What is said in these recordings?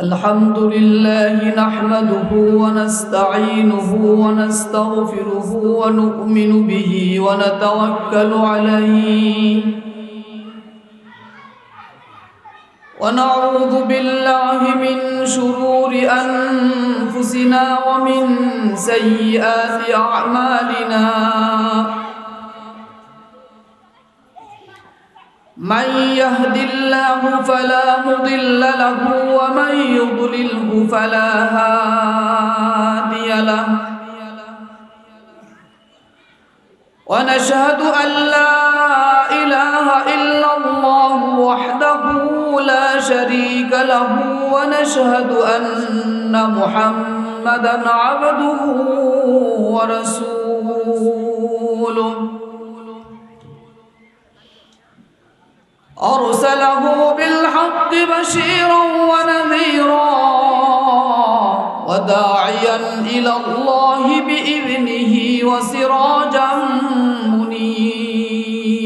الحمد لله نحمده ونستعينه ونستغفره ونؤمن به ونتوكل عليه ونعوذ بالله من شرور أنفسنا ومن سيئات أعمالنا من يهد الله فلا مضل له ومن يضلله فلا هادي له ونشهد أن لا إله إلا الله وحده لا شريك له ونشهد أن محمدا عبده ورسوله أرسله بالحق بشيرا ونذيرا وداعيا إلى الله بإذنه وسراجا منيرا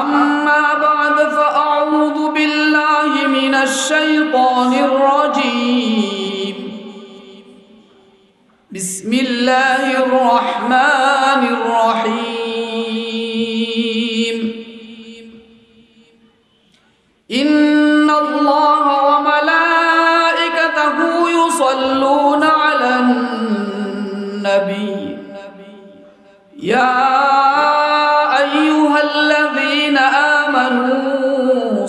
أما بعد فأعوذ بالله من الشيطان الرجيم بسم الله الرحمن الرحيم إن الله وملائكته يصلون على النبي يا أيها الذين آمنوا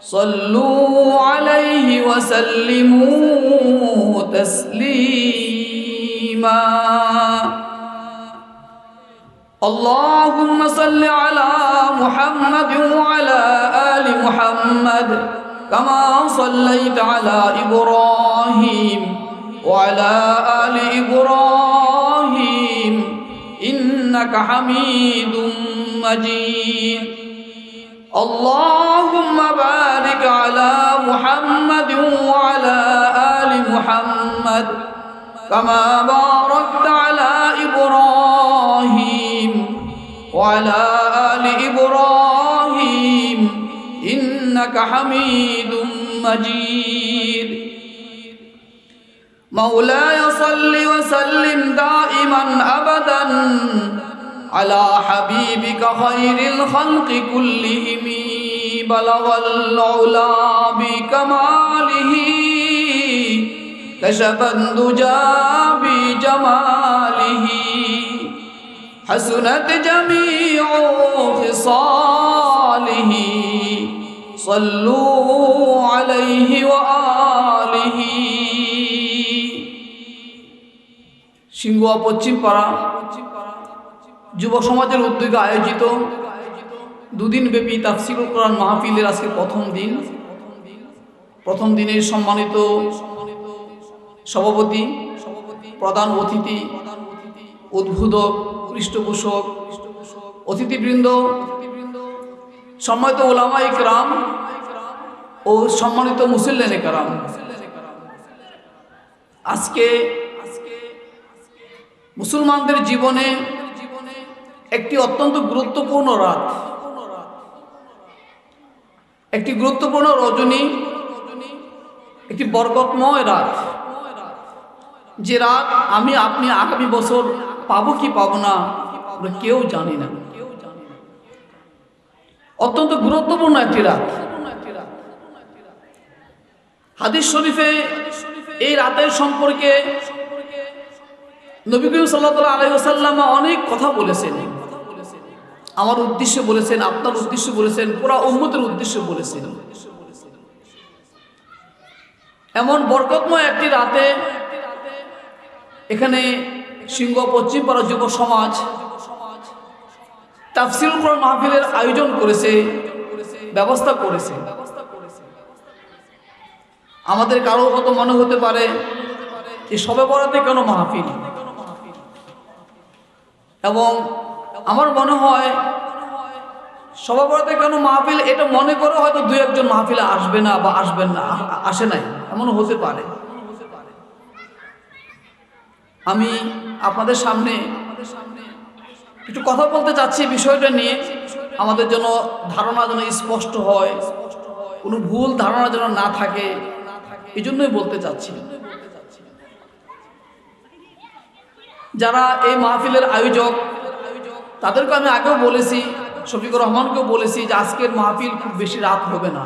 صلوا عليه وسلموا تسليما اللهم صل على محمد وعلى آل محمد كما صليت على إبراهيم وعلى آل إبراهيم إنك حميد مجيد اللهم بارك على محمد وعلى آل محمد كما باركت على إبراهيم وعلى آل إبراهيم إنك حميد مجيد مولاي صل وسلم دائما أبدا على حبيبك خير الخلق كلهم بلغ العلا بكماله كشف الدجى بجماله حسنت جميع خصاله صلوا عليه وآله সিংগুয়া পশ্চিম পাড়া যুব সমাজের উদ্যোগে আয়োজিত দুদিন ব্যাপী তাফসীরুল কোরআন মাহফিলের আজকে প্রথম দিনের সম্মানিত সভাপতি প্রধান অতিথি উদ্বোধক পৃষ্ঠপোষক অতিথিবৃন্দ সম্মানিত উলামা ইকরাম ও সম্মানিত মুসল্লিনে কেরাম আজকে মুসলমানদের জীবনে একটি অত্যন্ত গুরুত্বপূর্ণ রাত, একটি গুরুত্বপূর্ণ রজনী, একটি বরকতময় রাত, যে রাত আমি আপনি আগামী বছর পাবো কি পাবো না আমরা কেউ জানি না। অত্যন্ত গুরুত্বপূর্ণ একটি রাত। হাদিস শরীফে এই রাতের সম্পর্কে নবী করিম সাল্লাল্লাহু আলাইহি ওয়াসাল্লাম অনেক কথা বলেছেন। আমার উদ্দেশ্যে বলেছেন, আপনার উদ্দেশ্যে বলেছেন, পুরা উম্মতের উদ্দেশ্যে বলেছেন। এমন বরকতময় একটি রাতে এখানে সিংগুয়া পশ্চিম পাড়া যুব সমাজ তাফসীরুল কোরআন মাহফিলের আয়োজন করেছে, ব্যবস্থা করেছে। আমাদের কারো কত মনে হতে পারে যে শবে বরাতে কেন মাহফিল, এবং আমার মনে হয় শবে বরাতে কেন মাহফিল এটা মনে করে হয়তো দুই একজন মাহফিলে আসবে না বা আসে নাই, এমনও হতে পারে। আমি আপনাদের সামনে একটু কথা বলতে চাচ্ছি বিষয়টা নিয়ে। আমাদের জন্য ধারণা যেন স্পষ্ট হয়, কোনো ভুল ধারণা যেন না থাকে, এই জন্যই বলতে চাচ্ছি। যারা এই মাহফিলের আয়োজক তাদেরকে আমি আগেও বলেছি, শফিকুর রহমানকেও বলেছি যে আজকের মাহফিল খুব বেশি রাত হবে না।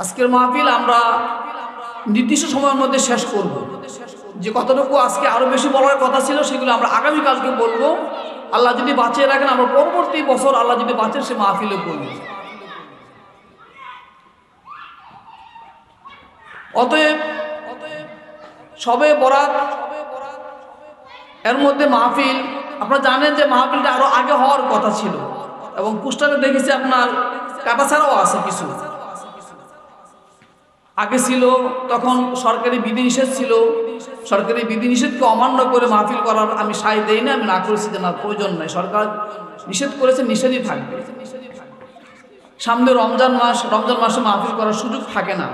আজকের মাহফিল আমরা নির্দিষ্ট সময়ের মধ্যে শেষ করব। যে কতটুকু আজকে আরো বেশি বলার কথা ছিল সেগুলো আমরা আগামীকালকে বলবো। আল্লাহ যদি বাঁচিয়ে রাখেন আমরা পরবর্তী বছর আল্লাহ যদি বাঁচেন সে মাহফিলে বলবো। অতএব সবে বরাত এর মধ্যে মাহফিল, আপনারা জানেন যে মাহফিলটা আরো আগে হওয়ার কথা ছিল এবং পোস্টারে দেখেছি আপনার কাটাছাড়াও আছে কিছু আগে ছিল। তখন সরকারি বিধিনিষেধ ছিল, সরকারি বিধিনিষেধকে অমান্য করে মাহফিল করার আমি সায় দেই না, আমি না করেছি যে না প্রয়োজন নাই, সরকার নিষেধ করেছে, নিষেধই থাকবে। সামনে রমজান মাস, রমজান মাসে মাহফিল করার সুযোগ থাকে না।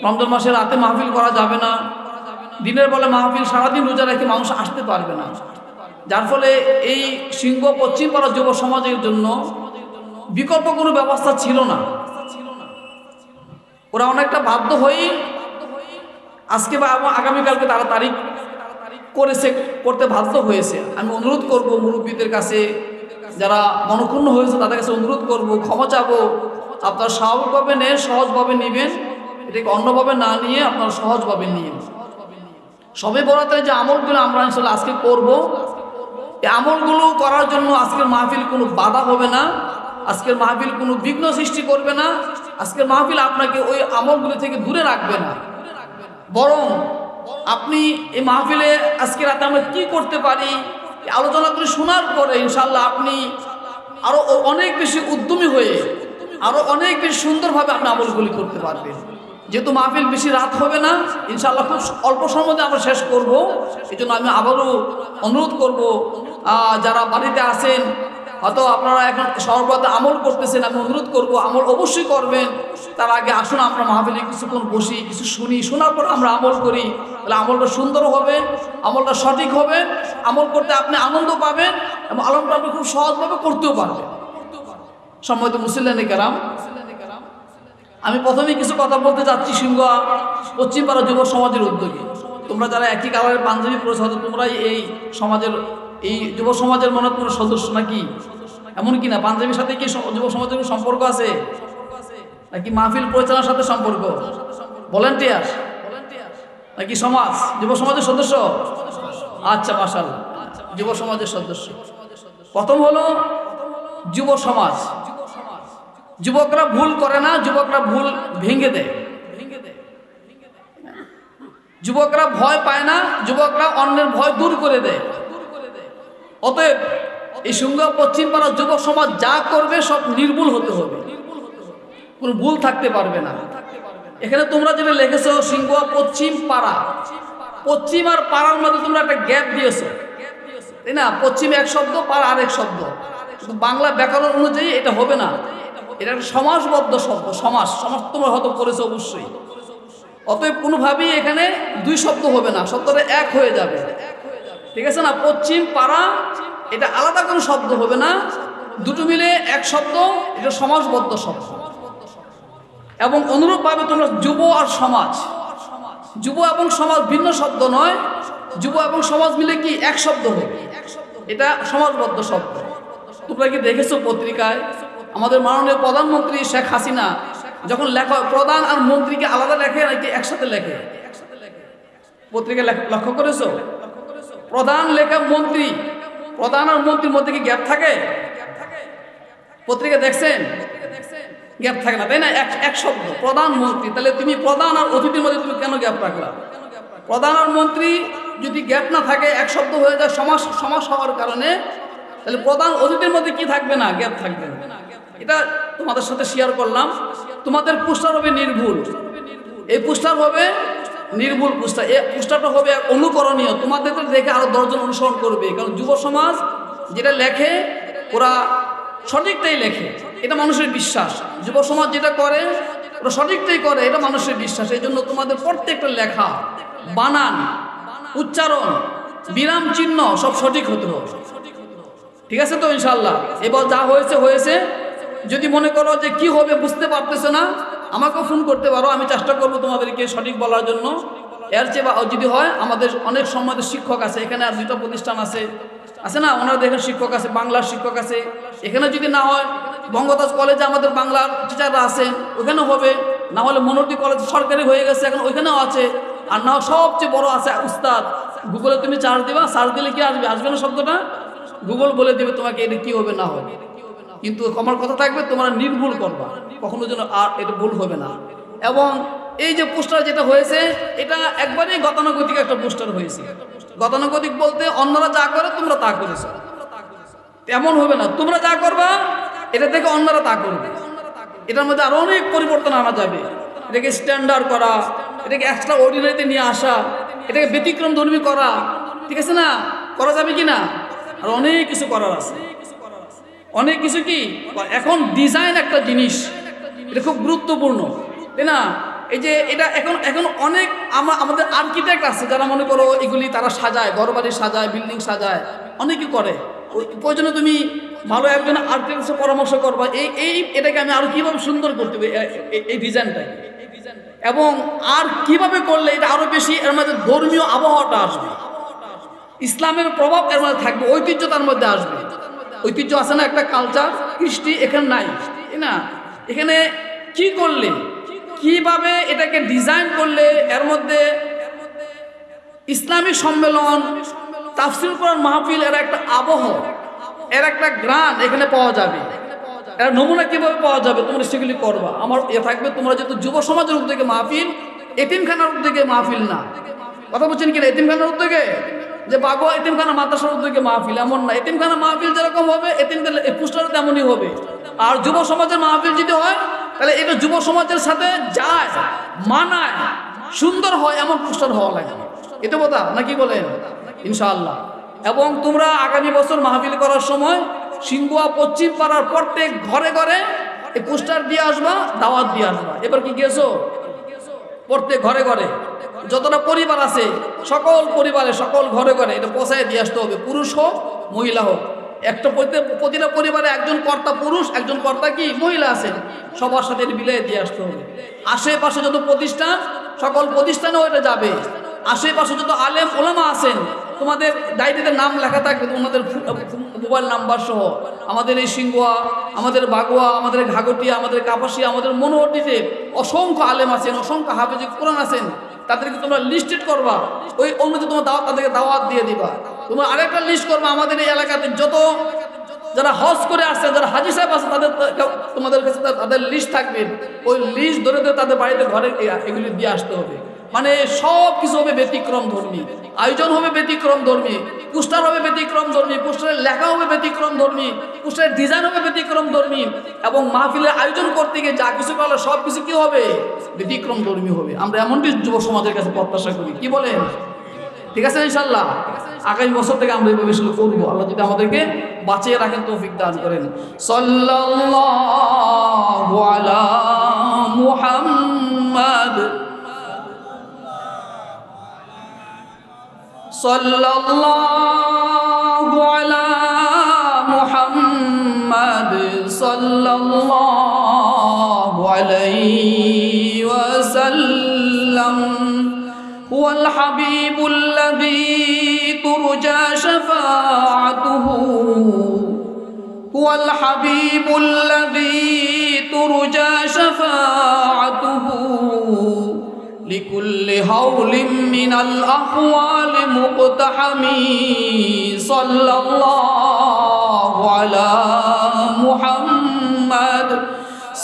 রমজান মাসে রাতে মাহফিল করা যাবে না, দিনের বেলা মাহফিল সারাদিন রোজা রেখে মানুষ আসতে পারবে না। যার ফলে এই সিংহ পশ্চিম পাড়া যুব সমাজের জন্য বিকল্প কোনো ব্যবস্থা ছিল না। ওরা অনেকটা বাধ্য হয়েই আজকে বা আগামীকালকে তারা তারিখ করেছে, করতে বাধ্য হয়েছে। আমি অনুরোধ করব মুরব্বীদের কাছে, যারা মনক্ষুণ্ণ হয়েছে তাদের কাছে অনুরোধ করব, ক্ষমা চাবো, আপনারা স্বাভাবিকভাবে নেন, সহজভাবে নেবেন, এটাকে অন্যভাবে না নিয়ে আপনারা সহজভাবে নিয়ে। সবে বরাতের যে আমলগুলো আমরা ইনশাআল্লাহ আজকে করব, এই আমলগুলো করার জন্য আজকের মাহফিল কোনো বাধা হবে না, আজকের মাহফিল কোনো বিঘ্ন সৃষ্টি করবে না, আজকের মাহফিল আপনাকে ওই আমলগুলো থেকে দূরে রাখবে না। বরং আপনি এই মাহফিলে আজকে রাতে আমরা কি করতে পারি আলোচনা করে শোনার পরে ইনশাআল্লাহ আপনি আরো অনেক বেশি উদ্যমী হয়ে আরো অনেক বেশি সুন্দরভাবে আপনি আমলগুলি করতে পারবেন। যেহেতু মাহফিল বেশি রাত হবে না, ইনশাআল্লাহ খুব অল্প সময়ের মধ্যে আমরা শেষ করব। এই জন্য আমি আবারও অনুরোধ করব, যারা বাড়িতে আছেন হয়তো আপনারা এখন সর্বদা আমল করতেছেন, আমি অনুরোধ করব আমল অবশ্যই করবেন। তার আগে আসুন আমরা মাহফিলে কিছুক্ষণ বসি, কিছু শুনি, শোনার পর আমরা আমল করি, তাহলে আমলটা সুন্দর হবে, আমলটা সঠিক হবে, আমল করতে আপনি আনন্দ পাবেন এবং আমলটা আপনি খুব সহজভাবে করতেও পারবেন। সম্মানিত মুসল্লিয়ানে কেরাম, আমি প্রথমেই কিছু কথা বলতে চাচ্ছি সিংহা পশ্চিম পাড়া যুব সমাজের উদ্যোগে। তোমরা যারা একই কালারের পাঞ্জাবি পরেছ তোমরাই এই সমাজের, এই যুব সমাজের মনে তোমরা সদস্য নাকি? এমন কি না পাঞ্জাবির সাথে কি যুব সমাজের সম্পর্ক আছে নাকি মাহফিল পরিচালনার সাথে সম্পর্ক? ভলান্টিয়ার নাকি সমাজ, যুব সমাজের সদস্য? আচ্ছা, মাশাআল্লাহ, যুব সমাজের সদস্য। প্রথম হলো যুব সমাজ। যুবকরা ভুল করে না, যুবকরা ভুল ভেঙে দেয়। যুবকরা ভয় পায় না, যুবকরা অন্যের ভয় দূর করে দেয়। অতএব এই সিংহ পশ্চিম পাড়ার যুব সমাজ যা করবে সব নির্ভুল হতে হবে, কোনো ভুল থাকতে পারবে না। এখানে তোমরা যেটা লিখেছো সিংহ পশ্চিম পাড়া, পশ্চিম আর পাড়ার মধ্যে তোমরা একটা গ্যাপ দিয়েছো, তাই না? পশ্চিম এক শব্দ, পাড়া আরেক শব্দ, কিন্তু বাংলা ব্যাকরণ অনুযায়ী এটা হবে না, এটা একটা সমাসবদ্ধ শব্দ। সমাস তোমরা হয়তো করেছো অবশ্যই। অতএব কোনোভাবেই এখানে দুই শব্দ হবে না, শব্দটা এক হয়ে যাবে, ঠিক আছে না? পশ্চিম পাড়া এটা আলাদা কোনো শব্দ হবে না, দুটো মিলে এক শব্দ, এটা সমাসবদ্ধ শব্দ। এবং অনুরূপভাবে তোমরা যুব আর সমাজ, যুব এবং সমাজ ভিন্ন শব্দ নয়, যুব এবং সমাজ মিলে কি এক শব্দ হবে, এটা সমাজবদ্ধ শব্দ। তোমরা কি দেখেছো পত্রিকায় আমাদের মাননীয় প্রধানমন্ত্রী শেখ হাসিনা যখন লেখা, প্রধান আর মন্ত্রীকে আলাদা লেখে নাকি একসাথে লেখে? পত্রিকা লক্ষ্য করেছো? প্রধান লেখা মন্ত্রী, প্রধান আর মন্ত্রীর মধ্যে কি গ্যাপ থাকে? পত্রিকা দেখছেন? গ্যাপ থাকে না, তাই না? এক শব্দ, প্রধান মন্ত্রী। তাহলে তুমি প্রধান আর অতিথির মধ্যে তুমি কেন গ্যাপ রাখলা? প্রধান আর মন্ত্রী যদি গ্যাপ না থাকে, এক শব্দ হয়ে যায় সমাস হওয়ার কারণে, তাহলে প্রধান অতিথির মধ্যে কি থাকবে না? গ্যাপ থাকবে না। এটা তোমাদের সাথে শেয়ার করলাম। তোমাদের পোস্টার হবে নির্ভুল, এই পোস্টার হবে নির্ভুল পোস্টার। এই পোস্টারটা হবে অনুকরণীয়, তোমাদের দেখে আরো 10 জন অনুসরণ করবে। কারণ যুব সমাজ যেটা লেখে ওরা সঠিকটাই লেখে, এটা মানুষের বিশ্বাস। যুব সমাজ যেটা করে ওরা সঠিকটাই করে, এটা মানুষের বিশ্বাস। এই জন্য তোমাদের প্রত্যেকটা লেখা, বানান, উচ্চারণ, বিরাম চিহ্ন সব সঠিক হতে হবে। ঠিক আছে তো ইনশাআল্লাহ। এবার যা হয়েছে হয়েছে। যদি মনে করো যে কি হবে বুঝতে পারতেছো না, আমাকেও ফোন করতে পারো, আমি চেষ্টা করবো তোমাদেরকে সঠিক বলার জন্য। এর চেয়ে যদি হয়, আমাদের অনেক সম্মানিত শিক্ষক আছে এখানে, আর 2টা প্রতিষ্ঠান আছে না, ওনারা দেখেন শিক্ষক আছে, বাংলার শিক্ষক আছে এখানে। যদি না হয় বঙ্গদাস কলেজে আমাদের বাংলার টিচাররা আছেন, ওখানেও হবে। না হলে মনোরী কলেজ সরকারি হয়ে গেছে এখন, ওইখানেও আছে। আর না সবচেয়ে বড় আছে উস্তাদ। গুগলে তুমি চার্জ দিবা, সার্চ দিলে কি আসবে না শব্দটা, গুগল বলে দেবে তোমাকে এটা কি হবে না হবে। কিন্তু আমার কথা থাকবে, তোমরা নির্ভুল করবা, কখনো যেন আর এটা ভুল হবে না। এবং এই যে পোস্টার যেটা হয়েছে, এটা একবারেই গতানুগতিক একটা পোস্টার হয়েছে। গতানুগতিক বলতে অন্যরা যা করে তোমরা তা করেছো, এমন হবে না। তোমরা যা করবা এটা থেকে অন্যরা তা করবে। এটার মধ্যে আরো অনেক পরিবর্তন আনা যাবে। এটাকে স্ট্যান্ডার্ড করা, এটাকে এক্সট্রা অর্ডিনারিতে নিয়ে আসা, এটাকে ব্যতিক্রম ধর্মী করা, ঠিক আছে না, করা যাবে কি না? আর অনেক কিছু করার আছে, অনেক কিছু। কি এখন ডিজাইন একটা জিনিস, এটা খুব গুরুত্বপূর্ণ, তাই না? এই যে এটা এখন অনেক আমাদের আর্কিটেক্ট আছে যারা মনে করো এগুলি তারা সাজায়, ঘরবাড়ি সাজায়, বিল্ডিং সাজায়, অনেকে করে। প্রয়োজনে তুমি ভালো একজন আর্কিটেক্টের পরামর্শ করবা, এটাকে আমি আরো কিভাবে সুন্দর করতে হবে এই ডিজাইনটাকে, এবং আর কিভাবে করলে এটা আরো বেশি এর মধ্যে ধর্মীয় আবহাওয়াটা আসবে, ইসলামের প্রভাব এর মধ্যে থাকবে, ঐতিহ্য তার মধ্যে আসবে। ঐতিহ্য আছে না একটা কালচার, কৃষ্টি এখানে নাই, তাই না? এখানে কি করলে, কিভাবে এটাকে ডিজাইন করলে এর মধ্যে ইসলামী সম্মেলন, তাফসীর কোরআন মাহফিল, এর একটা আবহ, এর একটা গ্রান এখানে পাওয়া যাবে, এর নমুনা কিভাবে পাওয়া যাবে, তোমরা সেগুলি করবা। আমার থাকবে, তোমরা যেহেতু যুব সমাজের উদ্যোগে মাহফিল, এতিমখানার উদ্যোগে মাহফিল না, কথা বলছেন কিনা? এতিমখানার উদ্যোগে, যে বাগোয়া এতিমখানা মাদ্রাসার উদ্যোগে মাহফিল, এমন না। এতিমখানা মাহফিল যেরকম হবে, এতিমদের পোস্টারও তেমনই হবে। আর যুব সমাজের মাহফিল যদি হয়, তাহলে এটা যুব সমাজের সাথে যায়, মানায়, সুন্দর হয়, এমন পোস্টার হওয়া লাগে। এটা কথা নাকি বলেন? ইনশাআল্লাহ। এবং তোমরা আগামী বছর মাহফিল করার সময় সিংগুয়া পশ্চিম পাড়ার প্রত্যেক ঘরে ঘরে এই পোস্টার দিয়ে আসবা, দাওয়াত দিয়ে আসবা। এবার কি গিয়েছো? প্রত্যেক ঘরে ঘরে যতটা পরিবার আছে, সকল পরিবারে, সকল ঘরে ঘরে এটা পৌঁছায় দিয়ে আসতে হবে, পুরুষ হোক মহিলা হোক। একটা প্রতিটা পরিবারে একজন কর্তা পুরুষ, একজন কর্তা কি মহিলা আছে, সবার সাথে বিলাই দিয়ে আসতে হবে। আশেপাশে যত প্রতিষ্ঠান, সকল প্রতিষ্ঠানেও এটা যাবে। আশেপাশে যত আলেম ওলামা আছেন, তোমাদের ডায়েরিতে নাম লেখা থাকবে, তোমাদের মোবাইল নাম্বার সহ। আমাদের এই সিংগুয়া, আমাদের বাগুয়া, আমাদের ঘাগটিয়া, আমাদের কাপাসিয়া, আমাদের মনোহরটিতে অসংখ্য আলেম আছেন, অসংখ্য হাফেজ কোরআন আছেন, তাদেরকে তোমরা লিস্টেড করবা, ওই অনুযায়ী তোমরা তাদেরকে দাওয়াত দিয়ে দিবা। তোমরা আরেকটা লিস্ট করবা, আমাদের এই এলাকাতে যত যারা হজ করে আসছে, যারা হাজি সাহেব আছে, তাদের তোমাদের কাছে তাদের লিস্ট থাকবে, ওই লিস্ট ধরে ধরে তাদের বাড়িতে ঘরে এগুলি দিয়ে আসতে হবে। মানে সব কিছু হবে ব্যতিক্রম ধর্মী, আয়োজন হবে ব্যতিক্রম ধর্মী, পোস্টার হবে ব্যতিক্রম ধর্মী, পোস্টারের লেখা হবে ব্যতিক্রম ধর্মী, পোস্টারের ডিজাইন হবে ব্যতিক্রম ধর্মী, এবং মাহফিলের আয়োজন করতে গিয়ে যা কিছু করলে সব কিছু কি হবে? ব্যতিক্রম ধর্মী হবে। আমরা এমনটি যুব সমাজের কাছে প্রত্যাশা করি, কি বলেন? ঠিক আছে ইনশাআল্লাহ। আগামী বছর থেকে আমরা এইভাবে শুরু করবো, আল্লাহ যদি আমাদেরকে বাঁচিয়ে রাখেন, তৌফিক দান করেন। সাল্লাল্লাহু আলা মুহাম্মাদ, সাল্লাল্লাহু আলা মুহাম্মাদ, সাল্লাল্লাহু আলাইহি ওয়াসাল্লাম। হুয়াল হাবিবুল্লাযী তুরজা শাফাআতুহু, হুয়াল হাবিবুল্লাযী তুরজা শাফাআতুহু লিকুল্লি হাওলিন মিনাল আহওয়ালি মুকতাহামি। সাল্লাল্লাহু আলা মুহাম্মাদ,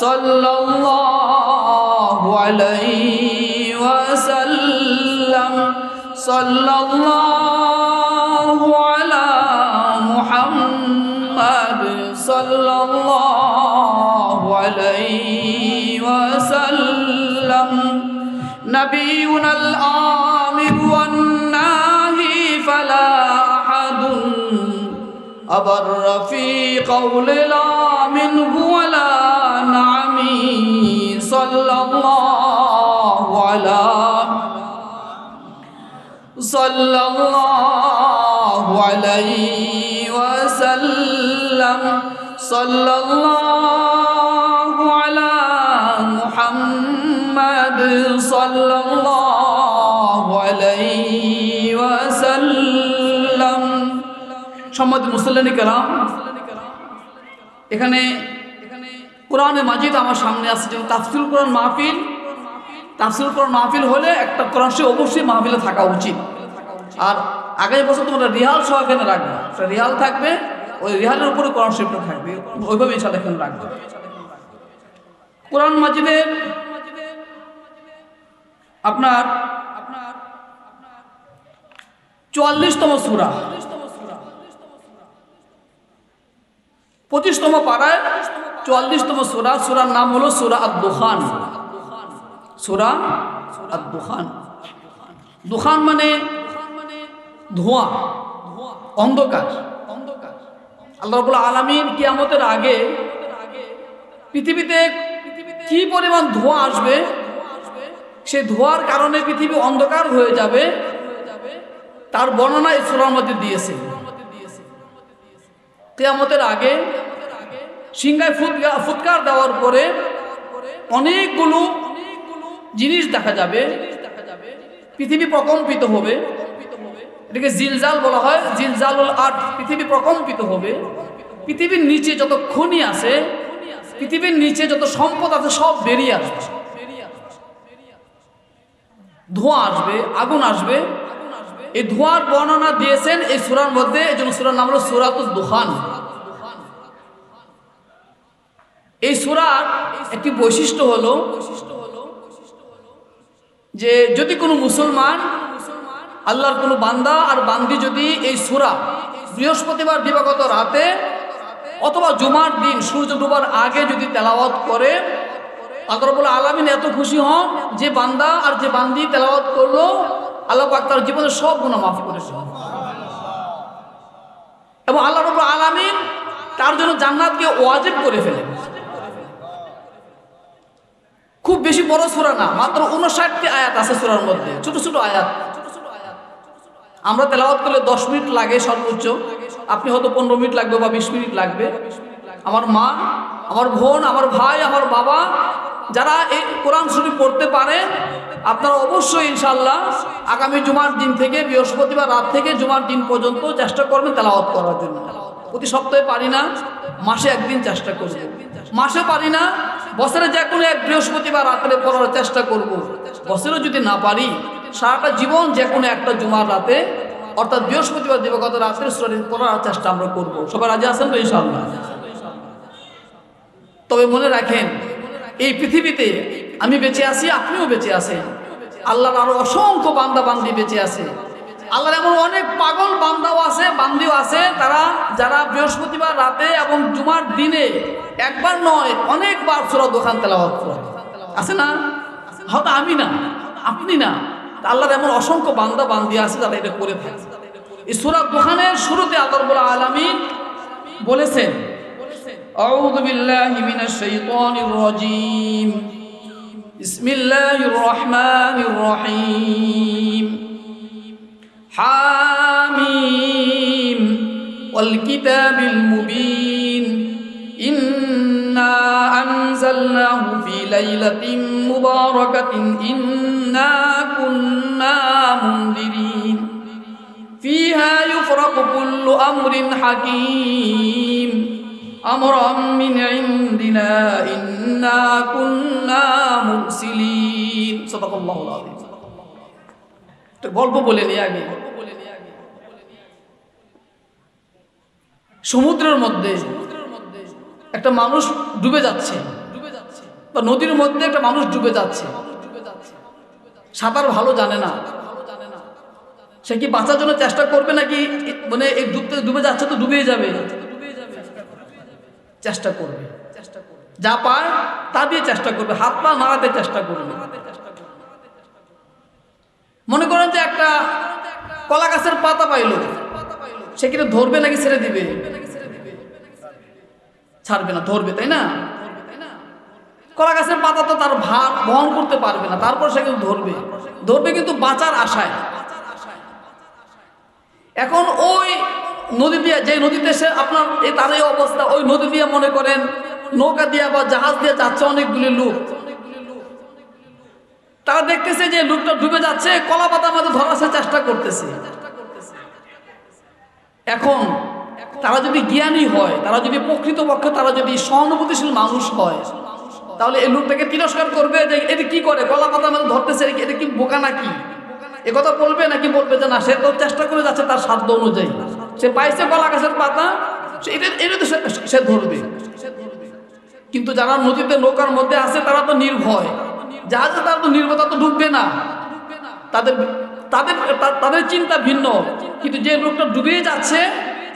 সাল্লাল্লাহু আলাইহি ওয়াসাল্লাম, সাল্লাল্লাহু আলা মুহাম্মাদ, সাল্লাল্লাহু আলাইহি ওয়াসাল্লাম। নবিয়ুনাল আমির ওয়ান নাহি ফালা আহাদুন আবাররা ফি কওলিল আমিন ওয়ালা নামি। সাল্লাল্লাহু আলা, সাল্লাল্লাহু আলাইহি ওয়াসাল্লাম। وسلم صلى الله على محمد صلى الله عليه وسلم সম্মানিত মুসল্লিন কিরাম, এখানে কোরআনে মাজিদ আমার সামনে আছে। যেমন তাফসীরুল কোরআন মাহফিল, তাফসীরুল কোরআন মাহফিল হলে একটা কোরআন শরীফ অবশ্যই মাহফিলে থাকা উচিত। আর আগামী বছর তোমরা রিহাল সহ এখানে রাখবে, রিহাল থাকবে, ওই রিহালের উপরে কোরআন শরীফটা থাকবে, ওইভাবে ইনশাআল্লাহ এখানে রাখবে। কোরআন মাজিদের আপনার 44তম সূরা, 25তম পারায় 44তম সূরা, সূরার নাম হলো সূরা আদ-দুখান। সূরা আদ-দুখান, দুখান মানে ধোঁয়া, অন্ধকার। আল্লাহ রাব্বুল আলামিন কিয়ামতের আগে পৃথিবীতে কি পরিমাণ ধোঁয়া আসবে, সেই ধোঁয়ার কারণে পৃথিবী অন্ধকার হয়ে যাবে, তার বর্ণনা এই সূরার মধ্যে দিয়েছে। কিয়ামতের আগে সিংহায় ফুৎকার দেওয়ার পরে অনেকগুলো জিনিস দেখা যাবে, পৃথিবী প্রকম্পিত হবে, এটাকে জিলজাল বলা হয়, জিলজালুল আরদ। পৃথিবী প্রকম্পিত হবে, পৃথিবীর নিচে যত খনি আছে, পৃথিবীর নিচে যত সম্পদ আছে সব বেরিয়ে আসবে, ধোঁয়া আসবে, আগুন আসবে। এই ধোঁয়ার বর্ণনা দিয়েছেন এই সূরার মধ্যে, এই জন্য সূরার নাম হলো সূরাতুদ দুখান। এই সূরার একটি বৈশিষ্ট্য হলো যে যদি কোনো মুসলমান, আল্লাহর কোনো বান্দা আর বান্দি যদি এই সূরা বৃহস্পতিবার দিবাগত রাতে অথবা জুমার দিন সূর্য ডোবার আগে যদি তেলাওয়াত করে, আল্লাহ রাব্বুল আলামিন এত খুশি হন যে বান্দা আর যে বান্দি তেলাওয়াত করলো, আল্লাহ পাক তার জীবনের সব গুনাহ মাফ করেছেন, এবং আল্লাহ রাব্বুল আলামিন তার জন্য জান্নাতকে ওয়াজিব করে ফেলেন। খুব বেশি বড় সূরা না, মাত্র 59টি আয়াত আছে সূরার মধ্যে, ছোট ছোট আয়াত। আমরা তেলাওয়াত করলে 10 মিনিট লাগে সর্বোচ্চ, আপনি হয়তো 15 মিনিট লাগবে বা 20 মিনিট লাগবে। আমার মা, আমার বোন, আমার ভাই, আমার বাবা যারা এই কোরআন শরীফ পড়তে পারে, আপনারা অবশ্যই ইনশাআল্লাহ আগামী জুমার দিন থেকে, বৃহস্পতিবার রাত থেকে জুমার দিন পর্যন্ত চেষ্টা করবেন তেলাওয়াত করার জন্য। প্রতি সপ্তাহে পারি না, মাসে একদিন চেষ্টা করব, মাসে পারি না, বছরে যে কোনো এক বৃহস্পতিবার রাতে পড়ার চেষ্টা করব। বছরে যদি না পারি, সারাটা জীবন যে কোনো একটা জুমার রাতে, অর্থাৎ বৃহস্পতিবার দিবাগত রাতের সূরা পড়ার চেষ্টা আমরা করব। সবাই রাজি আছেন তো ইনশাআল্লাহ? তবে মনে রাখেন, এই পৃথিবীতে আমি বেঁচে আছি, আপনিও বেঁচে আছেন, আল্লাহর আরো অসংখ্য বান্দা বান্দি বেঁচে আছে। আল্লাহর এমন অনেক পাগল বান্দাও আছে, বান্দিও আছে, যারা বৃহস্পতিবার রাতে এবং জুমার দিনে একবার নয় অনেকবার সূরা দুখান তেলাওয়াত করে, আছে না? হয়তো আমি না, আপনি না, আল্লাহর এমন অসংখ্য বান্দা বান্দি আছে যারা এটা করে থাকে। এই সূরা দুখানের শুরুতে আল্লাহ রাব্বুল আলামিন বলেছেন, আউযু বিল্লাহি মিনাশ শাইতানির রাজীম, বিসমিল্লাহির রহমানির রহিম, হামিম ওয়াল কিতাবিল মুবিন, ইন্না আনজালনাহু ফি লাইলাতিন মুবারাকাতিন, ইন্না কুন্না মুনদিরিন, ফিহা ইউফরাকু কুল্লু আমরিন হাকীম, আমরাম মিন ইনদিনা, ইন্না কুন্না মুরসিলিন। সাদাকাল্লাহুল আযীম। তো গল্প বলে নিয়ে আগে, সমুদ্রের মধ্যে একটা মানুষ ডুবে যাচ্ছে, বা নদীর মধ্যে একটা মানুষ ডুবে যাচ্ছে, সাঁতার ভালো জানে না। সে কি বাঁচার জন্য চেষ্টা করবে নাকি মানে এই ডুবে যাচ্ছে তো ডুবেই যাবে? চেষ্টা করবে, যা পায় তা দিয়ে চেষ্টা করবে, হাত পা নাড়াতে চেষ্টা করবে। মনে করেন যে একটা কলা গাছের পাতা পাইলো, সে কিনা ধরবে নাকি ছেড়ে দিবে? ছাড়বে না, ধরবে, তাই না? কলা গাছের পাতা তো তার ভার বহন করতে পারবে না, তারপর সে কিন্তু ধরবে কিন্তু বাঁচার আশায়। এখন ওই নদী দিয়ে, যে নদীতে সে আপনার তার এই অবস্থা, ওই নদী দিয়ে মনে করেন নৌকা দিয়ে বা জাহাজ দিয়ে যাচ্ছে অনেকগুলি লোক। তারা দেখতেছে যে লোকটা ডুবে যাচ্ছে, কলা পাতার মধ্যে ধরার চেষ্টা করতেছে। এখন তারা যদি জ্ঞানী হয়, তারা যদি প্রকৃতপক্ষে তারা যদি সহানুভূতিশীল মানুষ হয়, তাহলে এই লোকটাকে তিরস্কার করবে যে এটা কি করে, কলা পাতার মধ্যে ধরতেছে, এটা কি বোকা নাকি, এ কথা বলবে নাকি বলবে যে না সে তো চেষ্টা করে যাচ্ছে তার সাধ্য অনুযায়ী, সে পাইছে কলা গাছের পাতা, এটা তো সে ধরবে। কিন্তু যারা নদীতে নৌকার মধ্যে আছে তারা তো নির্ভয়, জাহাজে তারা তো নির্ভয়, তারা তো ডুববে না, তাদের তাদের তাদের চিন্তা ভিন্ন। কিন্তু যে লোকটা ডুবে যাচ্ছে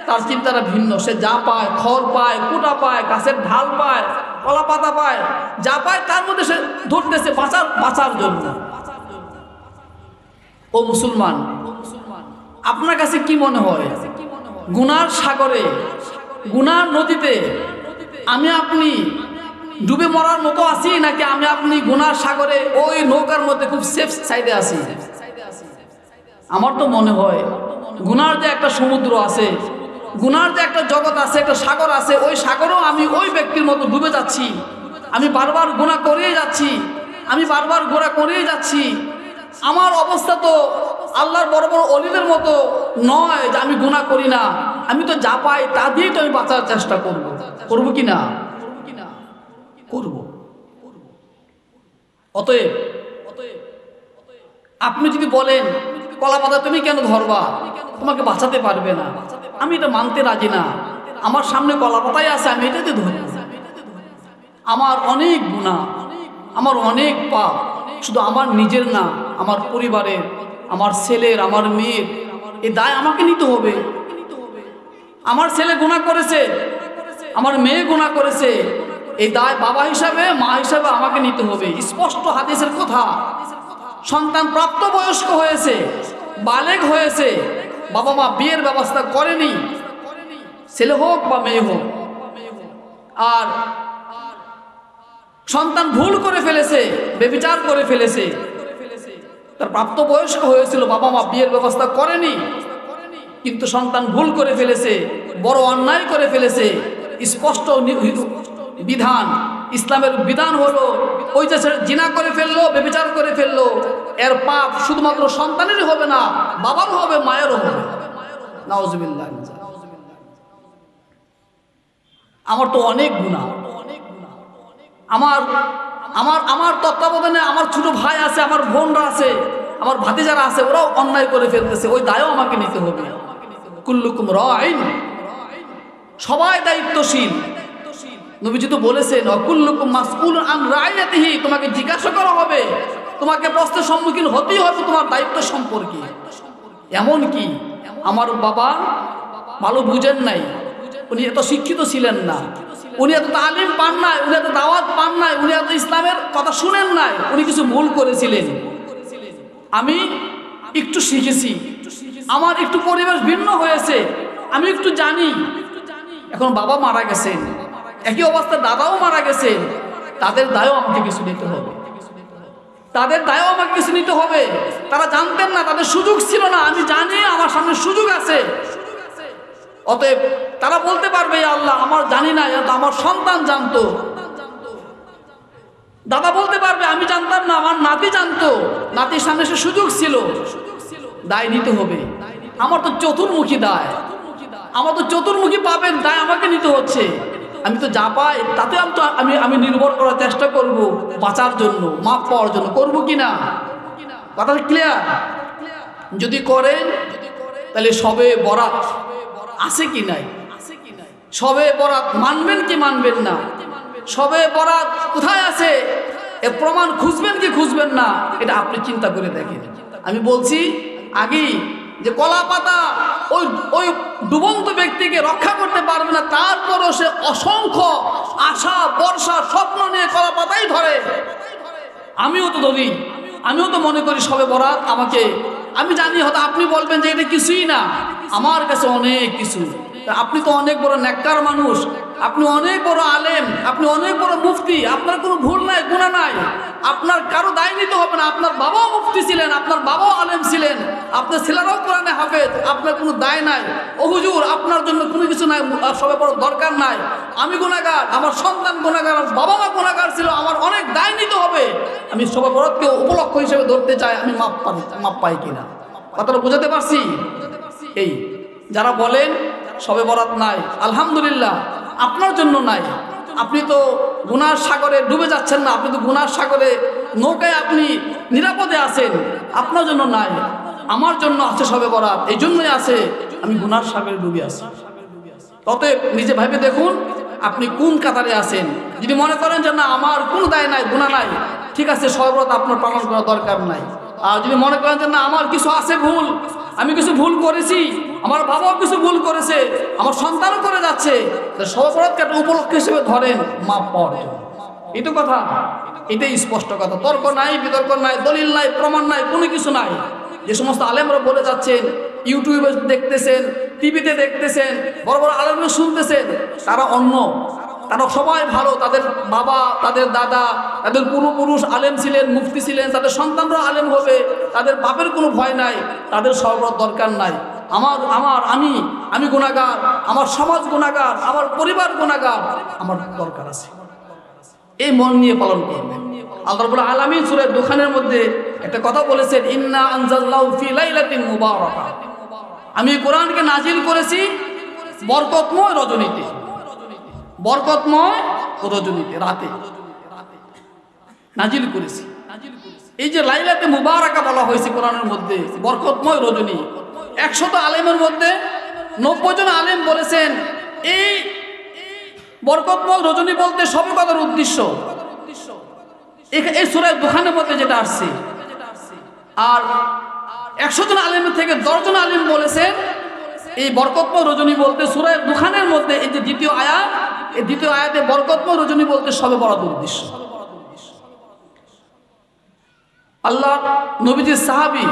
তার চিন্তাটা ভিন্ন। সে যা পায়, খড় পায়, কুটা পায়, গাছের ঢাল পায়, কলা পাতা পায়, যা পায় তার মধ্যে সে ধরতেছে বাঁচার জন্য। ও মুসলমান, আপনার কাছে কি মনে হয় গুনার সাগরে, গুনার নদীতে আমি আপনি ডুবে মরার মতো আছি, নাকি আমি আপনি গুনার সাগরে ওই নৌকার মধ্যে খুব সেফ সাইডে আছি? আমার তো মনে হয় গুনার যে একটা সমুদ্র আছে, গুনার যে একটা জগৎ আছে, একটা সাগর আছে, ওই সাগরেও আমি ওই ব্যক্তির মতো ডুবে যাচ্ছি। আমি বারবার গুনাহ করেই যাচ্ছি, আমি বারবার গুনাহ করেই যাচ্ছি। আমার অবস্থা তো আল্লাহর বড় বড় অলিদের মতো নয় যে আমি গুনাহ করি না। আমি তো যা পাই তা দিয়েই তো আমি বাঁচার চেষ্টা করবো কি না? করব। অতএব আপনি যদি বলেন কলা পাতা তুমি কেন ধরবা, তোমাকে বাঁচাতে পারবে না, আমি এটা মানতে রাজি না। আমার সামনে কলা পাতাই আছে, আমি এটাতে ধরি। আমার অনেক গুনাহ, আমার অনেক পাপ, শুধু আমার নিজের না, আমার পরিবারের, আমার ছেলের, আমার মেয়ের, এই দায় আমাকে নিতে হবে। আমার ছেলে গুনাহ করেছে, আমার মেয়ে গুনাহ করেছে, এই দায় বাবা হিসাবে, মা হিসাবে আমাকে নিতে হবে। স্পষ্ট হাদিসের কথা। সন্তান প্রাপ্তবয়স্ক হয়েছে, বালেগ হয়েছে, বাবা মা বিয়ের ব্যবস্থা করেনি, ছেলে হোক বা মেয়ে হোক, আর সন্তান ভুল করে ফেলেছে, ব্যভিচার করে ফেলেছে, তার প্রাপ্তবয়স্ক হয়েছিল, বাবা মা বিয়ের ব্যবস্থা করেনি, কিন্তু সন্তান ভুল করে ফেলেছে, বড় অন্যায় করে ফেলেছে। স্পষ্ট বিধান, ইসলামের বিধান হলো ওই যে জিনা করে ফেললো, ব্যভিচার করে ফেললো, এর পাপ শুধুমাত্র সন্তানেরই হবে না, বাবারও হবে, মায়েরও হবে। নাউজুবিল্লাহ। আমার তো অনেক গুনাহ, আমার আমার আমার তত্ত্বাবধানে আমার ছোট ভাই আছে, আমার বোনরা আছে, আমার ভাতিজারা আছে, ওরাও অন্যায় করে ফেলতেছে, ওই দায়ও আমাকে নিতে হবে। কুল্লুকুম রাইন, সবাই দায়িত্বশীল। নবীজি তো বলেছেন কুল্লুকুম মাসউলুন আন রাইয়াতিহি, তোমাকে জিজ্ঞাসা করা হবে, তোমাকে প্রশ্নের সম্মুখীন হতেই হবে তোমার দায়িত্ব সম্পর্কে। এমন কি আমার বাবা ভালো বুঝেন নাই, উনি এত শিক্ষিত ছিলেন না, উনি এত তালিম পান নাই, উনি এত দাওয়াত পান নাই, উনি এত ইসলামের কথা শুনেন নাই, উনি কিছু ভুল করেছিলেন। আমি একটু শিখেছি, আমার একটু পরিবেশ ভিন্ন হয়েছে, আমি একটু জানি। এখন বাবা মারা গেছেন, একই অবস্থা দাদাও মারা গেছেন, তাদের দায়ও আমাকে কিছু নিতে হবে, তাদের দায়ও আমাকে কিছু নিতে হবে। তারা জানতেন না, তাদের সুযোগ ছিল না, আমি জানি আমার সামনে সুযোগ আছে। অতএব তারা বলতে পারবে আল্লাহ আমার জানি না, আমার সন্তান জানতো। দাদা বলতে পারবে আমি জানতাম না, আমার নাতি জানতো, নাতির সামনে সে সুযোগ ছিল। দায় নিতে হবে। আমার তো চতুর্মুখী দায়, আমার তো চতুর্মুখী পাবেন দায় আমাকে নিতে হচ্ছে। আমি তো যা পাই তাতে আমি নির্ভর করার চেষ্টা করব বাঁচার জন্য, মাপ পাওয়ার জন্য। করবো কি না? কথা ক্লিয়ার? যদি করেন তাহলে সবে বরাত আছে কি নাই, সবে বরাত মানবেন কি মানবেন না, সবে বরাত কোথায় আছে এর প্রমাণ খুঁজবেন কি খুঁজবেন না, এটা আপনি চিন্তা করে দেখেন। আমি বলছি আগেই যে কলা পাতা ওই ডুবন্ত ব্যক্তিকে রক্ষা করতে পারবে না, তারপরও সে অসংখ্য আশা বর্ষা স্বপ্ন নিয়ে কলা পাতাই ধরে। আমিও তো ধরি, আমিও তো মনে করি সবে বরাত আমাকে, আমি জানি হয়তো আপনি বলবেন যে এটা কিছুই না, আমার কাছে অনেক কিছু। আপনি তো অনেক বড় নেককার মানুষ, আপনি অনেক বড় আলেম, আপনি অনেক বড় মুফতি, আপনার কোনো ভুল নাই, গুনাহ নাই, আপনার কারো দায় নিতে হবে না। আপনার বাবাও মুফতি ছিলেন, আপনার বাবাও আলেম ছিলেন, আপনার ছেলেরাও কোরআনে হাফেজ, আপনার কোনো দায় নাই। ও হুজুর, আপনার জন্য কোনো কিছু নাই, সবে বড় দরকার নাই, আমি গুনাহগার, আমার সন্তান গুনাহগার, বাবা মা গুনাহগার ছিল, আমার অনেক দায় নিতে হবে, আমি সবে বড়কে উপলক্ষ হিসেবে ধরতে চাই, আমি মাপ পাই কিনা। কথাটা বোঝাতে পারছি? এই যারা বলেন সবে বরাত নাই, আলহামদুলিল্লাহ, আপনার জন্য নাই। আপনি তো গুনার সাগরে ডুবে যাচ্ছেন না, আপনি তো গুনার সাগরে নৌকায় আপনি নিরাপদে আছেন, আপনার জন্য নাই। আমার জন্য আছে সবে বরাত, এই জন্যই আছে আমি গুনার সাগরে ডুবে আছি। অতএব নিজে ভাবে দেখুন আপনি কোন কাতারে আছেন। যদি মনে করেন যে না আমার কোনো দায় নাই, গুনাহ নাই, ঠিক আছে, সবে বরাত আপনার পালন করার দরকার নাই। আর যদি মনে করেন যে না আমার কিছু আছে ভুল, আমি কিছু ভুল করেছি, আমার বাবাও কিছু ভুল করেছে, আমার সন্তানও করে যাচ্ছে, সবে বরাতকে একটা উপলক্ষ হিসেবে ধরেন মাপ পাওয়ার জন্য। এই তো কথা, এটাই স্পষ্ট কথা, তর্ক নাই, বিতর্ক নাই, দলিল নাই, প্রমাণ নাই, কোনো কিছু নাই। যে সমস্ত আলেমরা বলে যাচ্ছেন, ইউটিউবে দেখতেছেন, টিভিতে দেখতেছেন, বড় বড় আলেমরা শুনতেছেন, তারা অন্য, তারা সবাই ভালো, তাদের বাবা, তাদের দাদা, তাদের পূর্বপুরুষ আলেম ছিলেন, মুফতি ছিলেন, তাদের সন্তানরা আলেম হবে, তাদের বাপের কোনো ভয় নাই, তাদের সর্বত দরকার নাই। আমি গুনাহগার, আমার সমাজ গুনাহগার, আমার পরিবার গুনাহগার, আমার দরকার আছে। এই মন নিয়ে পালন করবেন। আল্লাহ রাব্বুল আলামিন সূরা দুখানের মধ্যে একটা কথা বলেছেন, ইন্না আনজালনাহু ফি লাইলাতিন মুবারাকাহ, আমি কোরআনকে নাজিল করেছি বরকতময় রজনীতে, বরকতময় রজনীতে, রাতে নাজিল করেছি। এই যে লাইলাতে মুবারাকা বলা হয়েছে কোরআনের মধ্যে, বরকতময় রজনী, 100 আলেমের মধ্যে 90 জন আলেম বলেছেন এই বরকতময় রজনী বলতে সবে কদর উদ্দেশ্য এই সূরা দুখানের মধ্যে যেটা আসছে। আর 100 জন আলেমের থেকে 10 জন আলেম বলেছেন এই বরকতময় রজনী বলতে সূরা দুখানের মধ্যে এই যে দ্বিতীয় আয়াত, এই দ্বিতীয় আয়াতে বরকতময় রজনী বলতে সবে বরাত উদ্দেশ্য। আল্লাহ নবীজির সাহাবী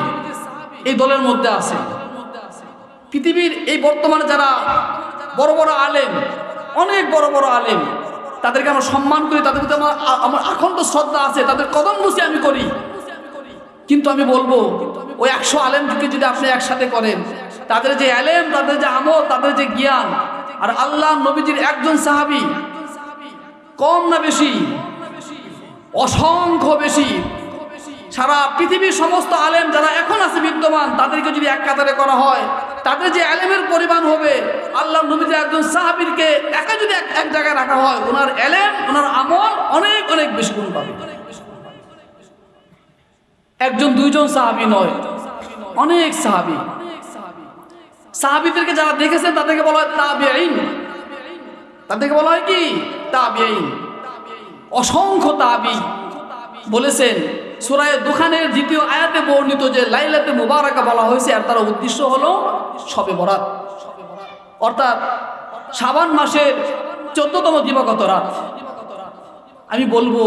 এই দলের মধ্যে আছে। পৃথিবীর এই বর্তমানে যারা বড় বড় আলেম, অনেক বড় বড় আলেম, তাদেরকে আমরা সম্মান করি, তাদের প্রতি আমার আখন্দ শ্রদ্ধা আছে, তাদের কদম বুঝি আমি করি। কিন্তু আমি বলবো ওই 100 আলেমকে যদি আপনি একসাথে করেন, তাদের যে আলেম, তাদের যে আমল, তাদের যে জ্ঞান, আর আল্লাহ নবীজির একজন সাহাবী, কম না বেশি? অসংখ্য বেশি। সারা পৃথিবীর সমস্ত আলেম যারা এখন আছে বিদ্যমান, তাদেরকে যদি এক কাতারে করা হয়, তাদের যে আলেমের পরিমাণ হবে, আল্লাহ নবীজির একজন সাহাবীকে একা যদি এক জায়গায় রাখা হয়, ওনার আলেম, ওনার আমল অনেক অনেক বেশি গুণ পাবে। একজন দুইজন সাহাবী নয়, অনেক সাহাবী। সাহাবীদেরকে যারা দেখেছেন তাদেরকে বলা হয় তাবিঈন, তাদেরকে বলা হয় কি? তাবিঈন। অসংখ্য তাবী বলেছেন সূরা দুখানের দ্বিতীয় আয়াতে বর্ণিত যে লাইলাতে মুবারাকা বলা হয়েছে, আর তার উদ্দেশ্য হলো শবে বরাত, অর্থাৎ শাবান মাসের 14তম দিবাগত রাত। আমি বলবো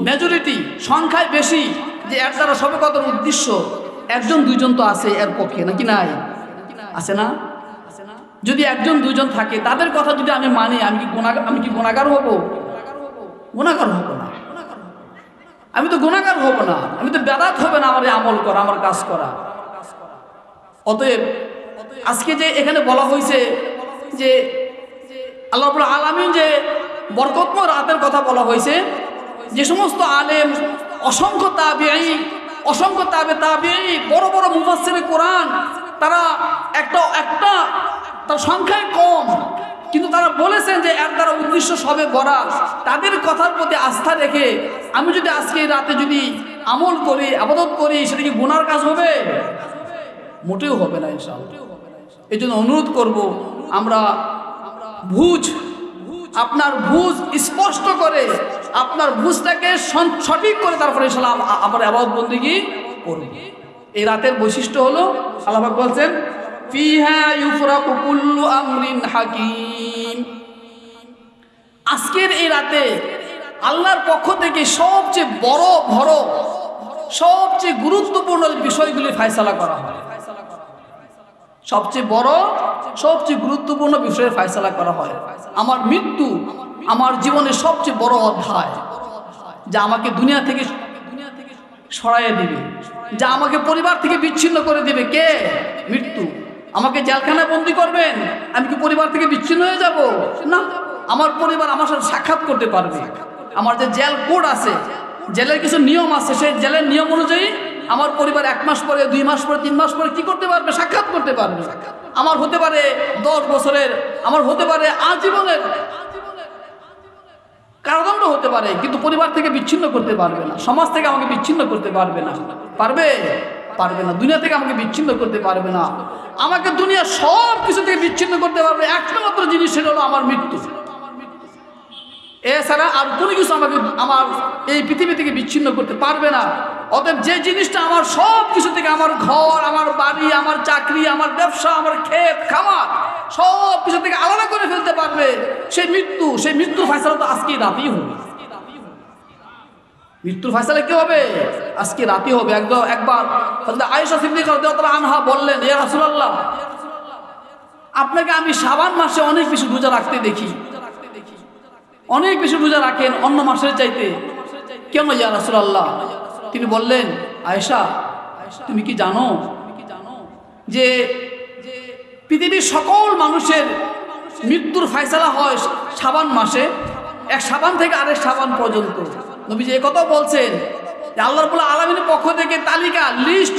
মেজরিটি, সংখ্যায় বেশি, যে এর দ্বারা শবে বরাতের উদ্দেশ্য একজন দুইজন তো আছে এর পক্ষে, নাকি নাই? আছে না? যদি একজন দুইজন থাকে, তাদের কথা যদি আমি মানি, আমি কি গুনাহগার হব? গুনাহগার হব না। আমি তো গুনাহগার হব না, আমি তো বেদাত হবে না আমার আমল করা, আমার কাজ করা। অতএব আজকে যে এখানে বলা হয়েছে যে আল্লাহ রাব্বুল আলামিন যে বরকতময় রাতের কথা বলা হয়েছে, যে সমস্ত আলেম, অসংখ্য তাবিঈ, অসংখ্য তাবিঈ, বড় বড় মুফাসসিরে কোরআন, তারা একটা তার সংখ্যায় কম, কিন্তু তারা বলেছেন যে এর দ্বারা উদ্দেশ্য সবে বরাত। তাদের কথার প্রতি আস্থা রেখে আমি যদি আজকে রাতে যদি আমল করি, ইবাদত করি, সেটা কি গুনার কাজ হবে? মোটেও হবে না ইনশাআল্লাহ। এই জন্য অনুরোধ করব, আমরা আপনার বুঝ স্পষ্ট করে, আপনার বুঝটাকে সঠিক করে তারপরে ইনশাআল্লাহ আমরা ইবাদত বন্দেগী করব। এই রাতের বৈশিষ্ট্য হলো, আল্লাহ পাক বলছেন ফিহা ইউফরাকু কুল্লু আমরিন হাকিম। আজকের এই রাতে আল্লাহর পক্ষ থেকে সবচেয়ে বড় সবচেয়ে গুরুত্বপূর্ণ বিষয়গুলি ফয়সালা করা হয়। সবচেয়ে বড়, সবচেয়ে গুরুত্বপূর্ণ বিষয়ের ফয়সালা করা হয়। আমার মৃত্যু আমার জীবনের সবচেয়ে বড় অধ্যায়, যা আমাকে দুনিয়া থেকে সরাইয়ে দিবে, যা আমাকে পরিবার থেকে বিচ্ছিন্ন করে দিবে। কে? মৃত্যু। আমাকে জেলখানায় বন্দি করবেন, আমি কি পরিবার থেকে বিচ্ছিন্ন হয়ে যাব? না, আমার পরিবার আমার সাথে সাক্ষাৎ করতে পারবে। আমার যে জেল কোড আছে, জেলের কিছু নিয়ম আছে, সেই জেলের নিয়ম অনুযায়ী আমার পরিবার 1 মাস পরে, 2 মাস পরে, 3 মাস পরে কি করতে পারবে? সাক্ষাৎ করতে পারবে। আমার হতে পারে 10 বছরের, আমার হতে পারে আজীবনের কারাদণ্ড হতে পারে, কিন্তু পরিবার থেকে বিচ্ছিন্ন করতে পারবে না, সমাজ থেকে আমাকে বিচ্ছিন্ন করতে পারবে না। পারবে? পারবে না। দুনিয়া থেকে আমাকে বিচ্ছিন্ন করতে পারবে না। আমাকে দুনিয়া সব কিছু থেকে বিচ্ছিন্ন করতে পারবে একটা মাত্র জিনিস, সেটা হলো আমার মৃত্যু। এছাড়া আর কোনো কিছু আমাকে আমার এই পৃথিবী থেকে বিচ্ছিন্ন করতে পারবে না। অতএব যে জিনিসটা আমার সব কিছু থেকে, আমার ঘর, আমার বাড়ি, আমার চাকরি, আমার ব্যবসা, আমার ক্ষেত খামার, সব কিছু থেকে আলাদা করে ফেলতে পারবে সেই মৃত্যু। সেই মৃত্যুর ফয়সালা তো আজকে রাতেই হবে। মৃত্যুর ফয়সালা কি হবে? আজকে রাতেই হবে। একবার হযরত আয়েশা সিদ্দিকা রাদিয়াল্লাহু আনহা বললেন, ইয়া রাসূলুল্লাহ, আপনাকে আমি শাবান মাসে অনেক বেশি রোজা রাখতে দেখি, অনেক বেশি রোজা রাখেন অন্য মাসের চাইতে, কেন ইয়া রাসূলুল্লাহ? তিনি বললেন, আয়েশা, তুমি কি জানো যে পৃথিবীর সকল মানুষের মৃত্যুর ফয়সালা হয় শাবান মাসে, এক শাবান থেকে আরেক শাবান পর্যন্ত। নবীজি এই কথা বলছেন যে আল্লাহ রাব্বুল আলামিনের পক্ষ থেকে তালিকা, লিস্ট,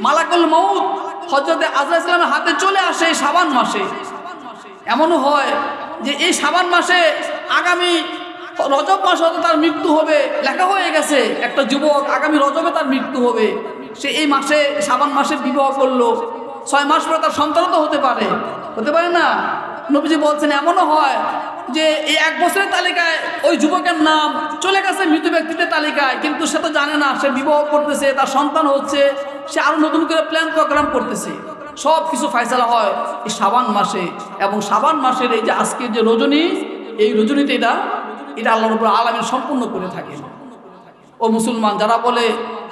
মালাকুল মউত হযরত আজরাইল সালামের হাতে চলে আসে শাবান মাসে। এমনও হয় যে এই শাবান মাসে আগামী রজব মাসে হয়তো তার মৃত্যু হবে, লেখা হয়ে গেছে, একটা যুবক আগামী রজবে তার মৃত্যু হবে, সে এই মাসে শাবান মাসে বিবাহ করলো, 6 মাস পরে তার সন্তানও তো হতে পারে না। নবীজি বলছেন এমনও হয় যে এই 1 বছরের তালিকায় ওই যুবকের নাম চলে গেছে মৃত ব্যক্তিদের তালিকায়, কিন্তু সে তো জানে না, সে বিবাহ করতেছে, তার সন্তান হচ্ছে, সে আরো নতুন করে প্ল্যান প্রোগ্রাম করতেছে। সব কিছু ফয়সালা হয় এই শাবান মাসে। এবং শাবান মাসের এই যে আজকের যে রজনী, এই রজনীতে এটা আল্লাহ রাব্বুল আলামিন সম্পূর্ণ করে থাকে। ও মুসলমান, যারা বলে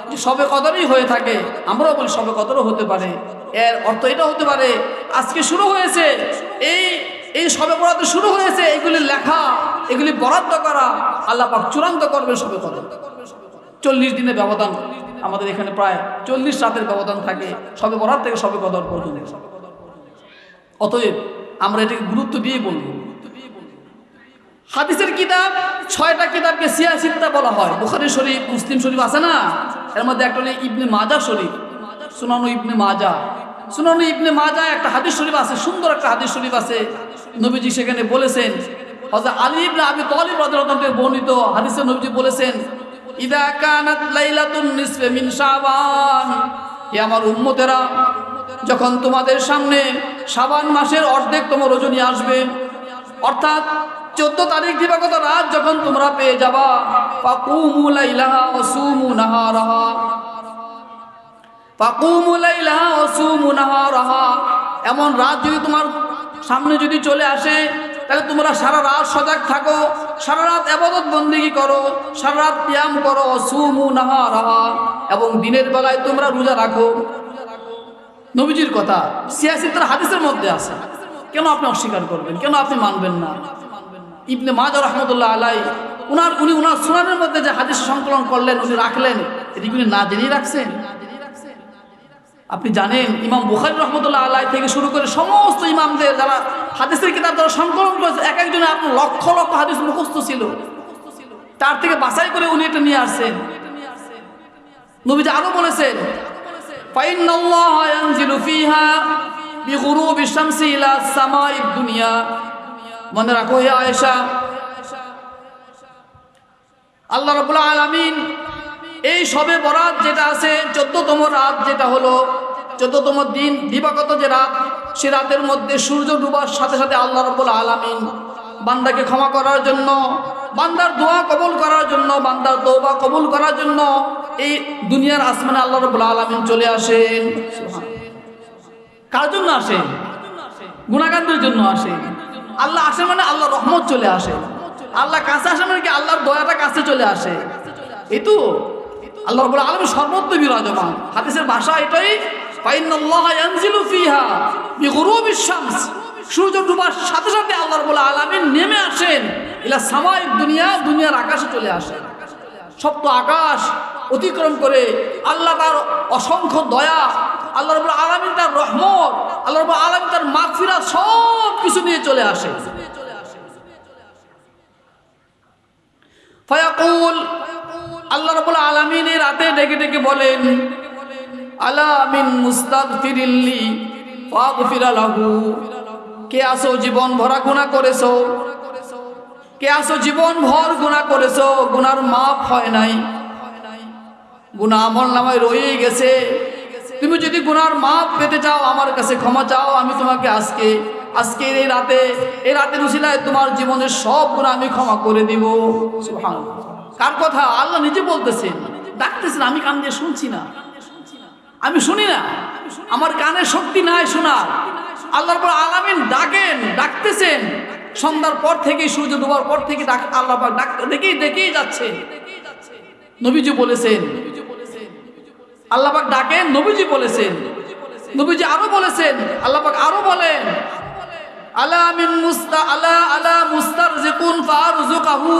যে শবে কদরই হয়ে থাকে, আমরাও বলি শবে কদরও হতে পারে। এর অর্থ এটা হতে পারে আজকে শুরু হয়েছে, এই শবে বরাত শুরু হয়েছে, এগুলি লেখা, এগুলি বরাদ্দ করা, আল্লাহ পাক চূড়ান্ত করবে শবে কদর। 40 দিনের ব্যবধান আমাদের এখানে, প্রায় 40 রাতের ব্যবধান থাকে শবে বরাত থেকে শবে কদর পর্যন্ত। অতএব আমরা এটাকে গুরুত্ব দিয়ে বলবো। হাদিসের কিতাব 6টা কিতাবকে সিয়াসিত্তা বলা হয়। বুখারী শরীফ, মুসলিম শরীফ আছে না, এর মধ্যে একটা হলো ইবনে মাজাহ শরীফ, সুনানু ইবনে মাজাহ। সুনানু ইবনে মাজাহ একটা হাদিস শরীফ আছে, সুন্দর একটা হাদিস শরীফ আছে। নবীজি সেখানে বলেছেন, হযরত আলী ইবনে আবি তালিব রাদিয়াল্লাহু আনহু থেকে বর্ণিত হাদিসে নবীজি বলেছেন, ইদা কানাত লাইলাতুন নিসফে মিন শাবান, হে আমার উম্মতেরা, যখন তোমাদের সামনে শাবান মাসের অর্ধেকতম রজনী আসবে, অর্থাৎ 14 তারিখ দিবাগত রাত যখন তোমরা পেয়ে যাবা, ফাকুমু লাইলাহা ওয়া সুমু নাহারাহা, ফাকুমু লাইলাহা ওয়া সুমু নাহারাহা, এমন রাত যদি তোমার সামনে যদি চলে আসে, তাহলে তোমরা সারা রাত সজাগ থাকো, সারা রাত ইবাদত বন্দেগী করো, সারা রাত কিয়াম করো, সুমু নাহারাহা, এবং দিনের বেলায় তোমরা রোজা রাখো। নবীজির কথা সিয়াসিত্তার হাদিসের মধ্যে আছে। কেন আপনি অস্বীকার করবেন? কেন আপনি মানবেন না? ইবনে মাজাহ রাহমাতুল্লাহ আলাইহি উনি ওনার সুনানের মধ্যে যে হাদিস সংকলন করলেন, উনি রাখলেন, এগুলি না জেনেই রাখছেন। আপনি জানেন ইমাম বুখারী রাহমাতুল্লাহ আলাইহি থেকে শুরু করে সমস্ত ইমামদের যারা হাদিসের কিতাব যারা সংকলন করেছে, এক একজনের আপনার লক্ষ লক্ষ হাদিস মুখস্থ ছিল, তার থেকে বাছাই করে উনি এটা নিয়ে আসছেন। নবীজি আরো বলেছেন, ফাইন্নাল্লাহা ইয়ানজিলু ফিহা বিগুরুবি শামসি ইলা সামাইদ দুনিয়া। মনে রাখো হে আয়েশা, আল্লাহ রাব্বুল আলামিন এই শবে বরাত যেটা আছে, 14তম রাত যেটা হলো 14তম দিন দিবাগত যে রাত, সে রাতের মধ্যে সূর্য ডুবার সাথে সাথে আল্লাহ রাব্বুল আলামিন বান্দাকে ক্ষমা করার জন্য, বান্দার দোয়া কবুল করার জন্য, বান্দার তওবা কবুল করার জন্য এই দুনিয়ার আসমানে আল্লাহ রাব্বুল আলামিন চলে আসেন। কার জন্য আসেন? গুনাহগারদের জন্য আসেন। আল্লাহ আসে মানে আল্লাহর রহমত চলে আসে। আল্লাহ কাছে আসে মানে কি আল্লাহর দয়াটা কাছে চলে আসে। এই তো আল্লাহ রাব্বুল আলামিন সর্বত্র বিরাজমান। হাদিসের ভাষা এটাই ফাইনাল্লাহা ইয়ানজিলু ফিহা বিগুরুবিশ শামস, সূর্য ডুবার সাথে সাথে আল্লাহ রাব্বুল আলামিন নেমে আসেন ইলা সামাইদ দুনিয়া, দুনিয়ার আকাশে চলে আসেন। সপ্ত আকাশ অতিক্রম করে আল্লাহ তার অসংখ্য দয়া, আল্লাহ রাব্বুল আলামিন তার রহমত, আল্লাহ রাব্বুল আলামিন তার মাগফিরাত সব কিছু নিয়ে চলে আসে। ফায়াকুল, আল্লাহ রাব্বুল আলামিন এই রাতে ডেকে ডেকে বলেন, আলা মিন মুস্তাগফিরিল্লি ফাগফির লাহু, কে আসো জীবন ভরা গুনাহ করেছো, কে আসো জীবন ভর গুনাহ করেছো, গুনার মাপ হয় নাই, গুনাহ আমলনামায় রয়ে গেছে। তুমি যদি গুনার মাপ পেতে চাও আমার কাছে ক্ষমা চাও, আমি তোমাকে আজকের এই রাতের উসিলায় তোমার জীবনের সব গুনাহ আমি ক্ষমা করে দিব। সুবহানাল্লাহ। কার কথা? আল্লাহ নিজে বলতেছেন, ডাকতেছেন, আমি কান দিয়ে শুনছি না, আমি শুনি না, আমার কানের শক্তি নাই শোনার। আল্লাহ রাব্বুল আলামিন ডাকতেছেন সন্ধ্যার পর থেকে, সূর্য ডোবার পর থেকে আল্লাহ পাক ডাকতে দেখেই যাচ্ছে। নবীজি বলেছেন, আল্লাহ পাক ডাকেন, নবীজি বলেছেন, নবীজি আরো বলেছেন, আল্লাহ পাক আরো বলেন, আলা মুস্তারজিকুন ফারজুকাহু,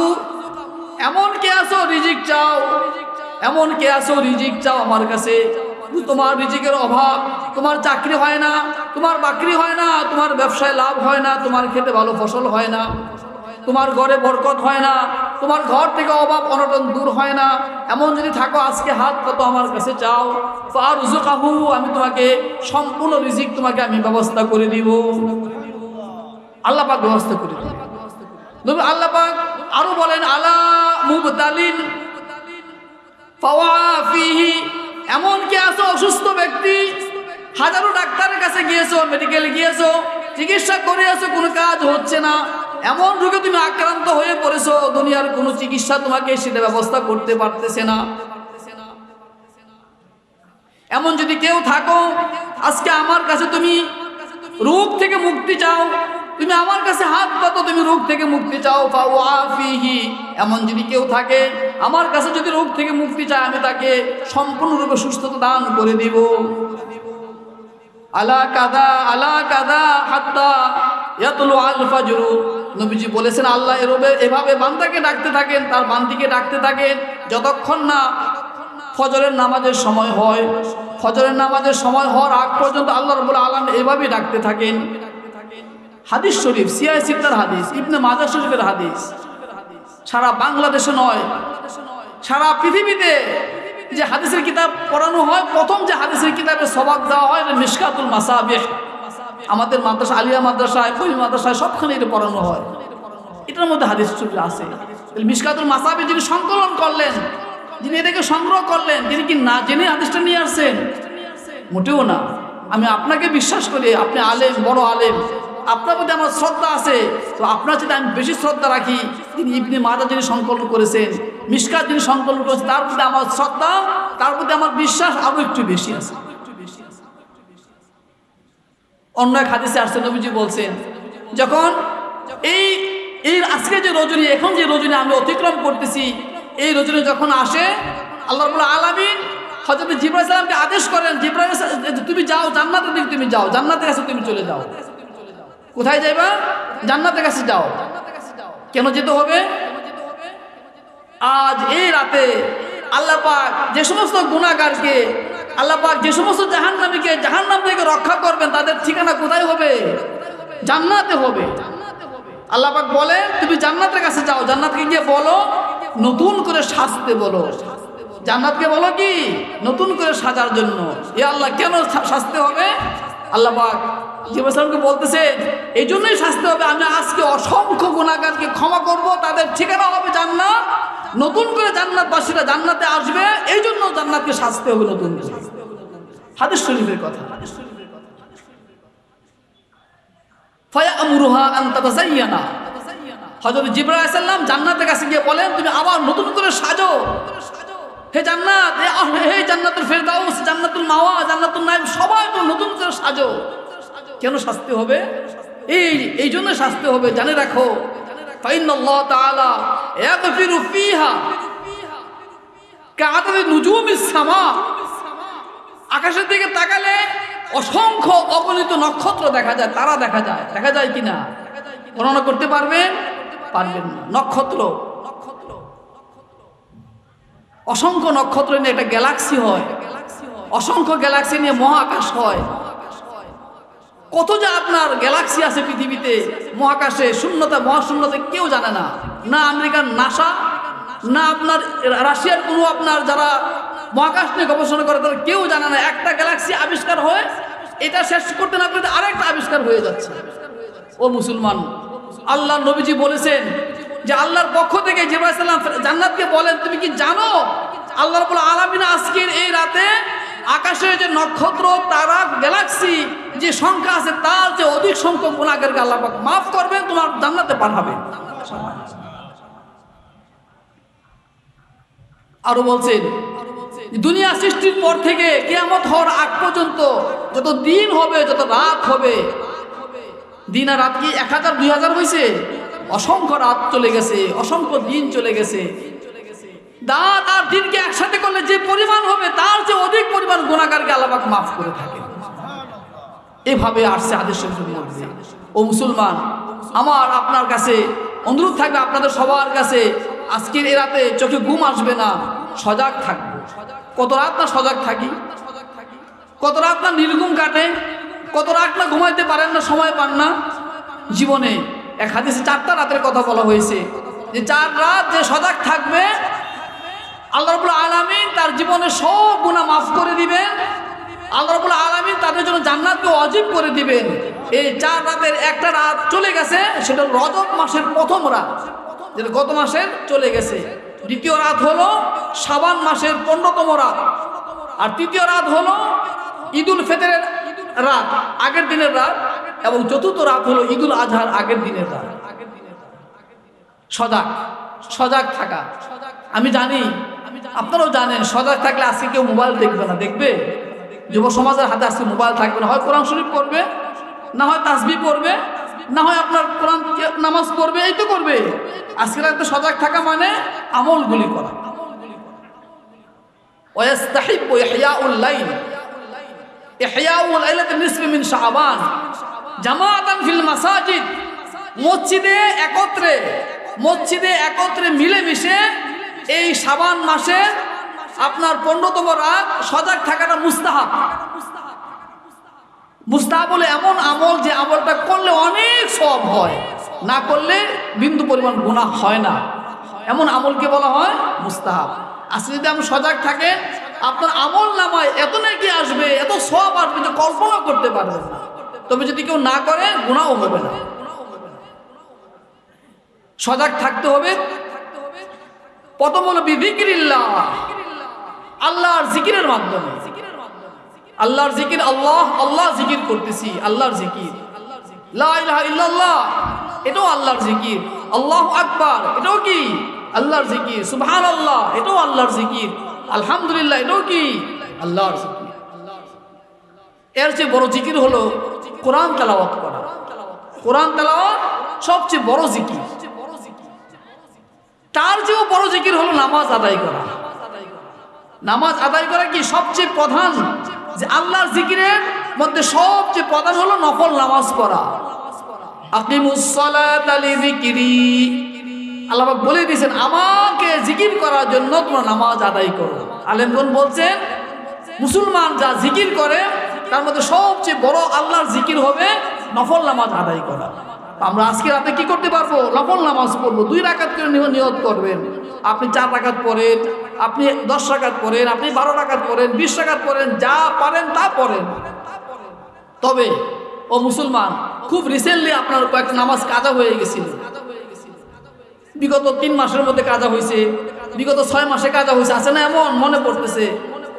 এমন কে আছো রিজিক চাও, এমন কে আছো রিজিক চাও আমার কাছে, তোমার রিজিকের অভাব, তোমার চাকরি হয় না, তোমার বাকরি হয় না, তোমার ব্যবসায় লাভ হয় না, তোমার খেতে ভালো ফসল হয় না, তোমার ঘরে বরকত হয় না, তোমার ঘর থেকে অভাব অনটন দূর হয় না, এমন যদি থাকো আজকে হাত কত আমার কাছে চাও, ফারজুকাহু, আমি তোমাকে সম্পূর্ণ রিজিক তোমাকে আমি ব্যবস্থা করে দিব। আল্লাহ পাক ব্যবস্থা করে দিবেন। নবী আল্লাহ পাক আরো বলেন, আলা মুবতালিন ফাওয়াফিহি, এমন কি আছো অসুস্থ ব্যক্তি, হাজারো ডাক্তারের কাছে গিয়েছো, মেডিকেলে গিয়েছো, চিকিৎসা করে আছো, কোনো কাজ হচ্ছে না, এমন রোগে তুমি আক্রান্ত হয়ে পড়েছো, দুনিয়ার কোনো চিকিৎসা তোমাকে সেটা ব্যবস্থা করতে পারতেছে না। এমন যদি কেউ থাকো আজকে আমার কাছে তুমি রোগ থেকে মুক্তি চাও, তুমি আমার কাছে হাত পাতো, তুমি রোগ থেকে মুক্তি চাও, ফাওয়াফিহি, এমন যদি কেউ থাকে আমার কাছে যদি রোগ থেকে মুক্তি চায় আমি তাকে সম্পূর্ণরূপে সুস্থতা দান করে দিব। আলা কাদা হাত্তা ইয়াতলু আল ফাজর, নবীজি বলেছেন আল্লাহ এভাবে বান্দাকে ডাকতে থাকেন, তার বান্দিকে ডাকতে থাকেন যতক্ষণ না ফজরের নামাজের সময় হয়। ফজরের নামাজের সময় হওয়ার আগ পর্যন্ত আল্লাহ রাব্বুল আলামিন এভাবেই ডাকতে থাকেন। হাদিস শরীফ, সিয়ায় সিত্তার হাদিস, ইবনে মাজাহ শরীফের হাদিস। সারা বাংলাদেশে নয়, সারা পৃথিবীতে যে হাদিসের কিতাব পড়ানো হয়, প্রথম যে হাদিসের কিতাবে সবাক দেওয়া হয় মিশকাতুল মাসাবিহ। আমাদের মাদ্রাসা, আলিয়া মাদ্রাসায়, কই মাদ্রাসায় সবখানে এটা পড়ানো হয়। এটার মধ্যে হাদিস শরীফ আছে। মিশকাতুল মাসাবিহ যিনি সংকলন করলেন, যিনি এটাকে সংগ্রহ করলেন, তিনি কি না জেনে হাদিসটা নিয়ে আসছেন? মোটেও না। আমি আপনাকে বিশ্বাস করি, আপনি আলেম, বড় আলেম, আপনার প্রতি আমার শ্রদ্ধা আছে, তো আপনার সাথে আমি বেশি শ্রদ্ধা রাখি। তিনি ইবনে মাজাহ যিনি সংকলন করেছেন, মিশকাত যিনি সংকলন করেছেন, তার প্রতি আমার শ্রদ্ধা, তার প্রতি আমার বিশ্বাস আরো একটু বেশি আছে। অন্য এক হাদিসে আসছে, নবীজি বলছেন, যখন এই আজকে যে রজনী, এখন যে রজনী আমি অতিক্রম করতেছি, এই রজনী যখন আসে, আল্লাহ রাব্বুল আলামিন হযরত জিবরাইল আলাইহিস সালামকে আদেশ করেন, জিবরাইল তুমি যাও জান্নাতের দিকে, তুমি যাও জান্নাতের কাছে, তুমি চলে যাও। কোথায় যাইবা? জান্নাতের কাছে যাও। কেন যেতে হবে? আজ এই রাতে আল্লাহ পাক যে সমস্ত গুনাহগারকে, আল্লাহ পাক যে সমস্ত জাহান্নামীকে জাহান্নাম থেকে রক্ষা করবেন, তাদের ঠিকানা কোথায় হবে? জান্নাতে হবে। আল্লাহ পাক বলে তুমি জান্নাতের কাছে যাও, জান্নাতকে গিয়ে বলো নতুন করে সাজতে বলো। জান্নাতকে বলো কি? নতুন করে সাজার জন্য। এ আল্লাহ কেন সাজতে হবে? আল্লাহ পাক জিবরাইল সালামকে বলতেছে এই জন্যই সাজতে হবে, আমি আজকে অসংখ্য গুনাহগারকে ক্ষমা করব, তাদের ঠিকানা হবে জান্নাত, নতুন করে জান্নাতবাসীরা জান্নাতে আসবে, এই জন্য জান্নাতকে সাজতে হবে নতুন করে। হাদিস শরীফের কথা। ফায়ামুরুহা আন তাতাযায়্যানা, হযরত জিবরাইল আলাইহিস সালাম জান্নাতের কাছে গিয়ে বলেন তুমি আবার নতুন করে সাজো। হে জান্নাত, হে জান্নাতুল ফেরদাউস, জান্নাতুল মাওয়া, জান্নাতুল নাঈম, সবাই নতুন করে সাজো। কেন সাজতে হবে? এই জন্য সাজতে হবে, জানে রাখো, ফাইনাল্লাহ তাআলা ইয়াগফিরু ফিহা কাআদাদি নুজুমিস সামা, আকাশের দিকে তাকালে অসংখ্য অগণিত নক্ষত্র দেখা যায়, তারা দেখা যায়। দেখা যায় কিনা গণনা করতে পারবেন? পারবেন না। নক্ষত্র, অসংখ্য নক্ষত্র নিয়ে একটা গ্যালাক্সি হয়, অসংখ্য গ্যালাক্সি নিয়ে মহাকাশ হয়। কত যে আপনার গ্যালাক্সি আছে পৃথিবীতে, মহাকাশে, শূন্যতা, মহাশূন্যতে কেউ জানে না। না আমেরিকার নাসা, না আপনার রাশিয়ার কোনো আপনার যারা মহাকাশ নিয়ে গবেষণা করে তারা কেউ জানে না। একটা গ্যালাক্সি আবিষ্কার হয়, এটা শেষ করতে না করতে আরেকটা আবিষ্কার হয়ে যাচ্ছে। ও মুসলমান, আল্লাহ নবীজি বলেছেন যে আল্লাহর পক্ষ থেকে জিবরাইল আলাইহিস সালাম জান্নাতকে বলেন, তুমি কি জানো আল্লাহ রাব্বুল আলামিন আজকের এই রাতে আকাশে যে নক্ষত্র, তারা, গ্যালাক্সি যে সংখ্যা আছে তার যে অধিক সংখ্যক গুনাহগারকে আল্লাহ পাক মাফ করবেন, তোমার জান্নাতে পাঠাবেন। আরো বলছেন দুনিয়া সৃষ্টির পর থেকে কিয়ামত হওয়ার আগ পর্যন্ত যত দিন হবে, যত রাত হবে, দিন আর রাত কি 1000 2000 হয়েছে? অসংখ্য রাত চলে গেছে, অসংখ্য দিন চলে গেছে। রাত আর দিনকে একসাথে করলে যে পরিমাণ হবে তার যে অধিক পরিমাণ গুনাহগারকে আল্লাহ পাক মাফ করে থাকে। এভাবে আসছে হাদিস শরীফের মধ্যে। ও মুসলমান, আমার আপনার কাছে অনুরোধ থাকবে, আপনাদের সবার কাছে, আজকের এই রাতে চোখে ঘুম আসবে না, সজাগ থাকবো। কত রাত না সজাগ থাকি, কত রাত না নির্ঘুম কাটে, কত রাত না ঘুমাইতে পারেন না, সময় পান না জীবনে। এক হাদিসে 4টা রাতের কথা বলা হয়েছে, যে 4 রাত যে সজাগ থাকবে আল্লাহ রাব্বুল আলামিন তার জীবনে সব গুনাহ মাফ করে দিবেন। আল্লাহ রাব্বুল আলামিন তাদের জন্য জান্নাতকে ওয়াজিব করে দিবেন। এই 4 রাতের একটা রাত চলে গেছে, সেটা রজব মাসের প্রথম রাত, যেটা গত মাসের চলে গেছে। দ্বিতীয় রাত হলো শাবান মাসের 15তম রাত, আর তৃতীয় রাত হলো ঈদুল ফিতরের রাত, আগের দিনের রাত, এবং চতুর্থ রাত হলো ঈদুল আজহার আগের দিনের রাত। সজাগ, সজাগ থাকা। আমি জানি, আপনারাও জানেন, সজাগ থাকলে আজকে কেউ মোবাইল দেখবে না। দেখবে? যুব সমাজের হাতে আজকে মোবাইল থাকবে না, হয় কোরআন শরীফ পড়বে, না হয় তাসবিহ পড়বে, না হয় আপনার কোরআন নামাজ পড়বে, এই তো করবে। আজকে রাতে সজাগ থাকা মানে আমলগুলি করা। ওয়াস্তাহিব্বু ইহয়াউল লাইল, ইহয়াউল লাইলাতি নিসফি মিন শাবান জামাআতান ফিল মাসাজিদ। মসজিদে একত্রে মিলেমিশে এই শাবান মাসে আপনার 15তম রাত সজাগ থাকাটা মুস্তাহাব। মুস্তাহাব বলে এমন আমল যে আমলটা করলে অনেক সওয়াব হয়, না করলে বিন্দু পরিমাণ গুনাহ হয় না, এমন আমলকে বলা হয় মুস্তাহাব। আজকে যদি আপনি সজাগ থাকেন, আপনার আমল নামায় এত নেকি আসবে, এত সওয়াব আসবে যে কল্পনা করতে পারবেন না। তবে যদি কেউ না করে গুনাহও হবে না। সজাগ থাকতে হবে। প্রথম হলো বিযিকিরিল্লাহ, আল্লাহর জিকিরের মাধ্যমে। আল্লাহর জিকির, আল্লাহ আল্লাহ জিকির করতেছি, আল্লাহর জিকির। লা ইলাহা ইল্লাল্লাহ, এটাও আল্লাহর জিকির। আল্লাহু আকবার, এটাও কি আল্লাহর জিকির। সুবহানাল্লাহ, এটাও আল্লাহর জিকির। আলহামদুলিল্লাহ, এটাও কি আল্লাহর জিকির। এর চেয়ে বড় জিকির হলো কোরআন তেলাওয়াত করা। কোরআন তেলাওয়াত সবচেয়ে বড় জিকির। তার চেয়েও বড় জিকির হলো নামাজ আদায় করা। নামাজ আদায় করা কি সবচেয়ে প্রধান, যে আল্লাহর জিকিরের মধ্যে সবচেয়ে প্রধান হলো নফল নামাজ পড়া। আকিমুস সালাতা লিযিকরি, আল্লাহ পাক বলে দিয়েছেন আমাকে জিকির করার জন্য তোমরা নামাজ আদায় করো। আলেমগণ বলছেন মুসলমান যা জিকির করে তার মধ্যে সবচেয়ে বড় আল্লাহর জিকির হবে নফল নামাজ আদায় করা। আমরা আজকে রাতে কি করতে পারবো? নফল নামাজ পড়বো। 2 রাকাত করে নিয়ত করবেন। আপনি 4 রাকাত পড়েন, আপনি 10 রাকাত পড়েন, আপনি 12 রাকাত পড়েন, 20 রাকাত পড়েন, যা পারেন তা পড়েন। তবে ও মুসলমান, খুব রিসেন্টলি আপনার কয়েক নামাজ কাজা হয়ে গেছিল। বিগত 3 মাসের মধ্যে কাজা হয়েছে, বিগত 6 মাসে কাজা হয়েছে, আছে না? এমন মনে পড়তেছে।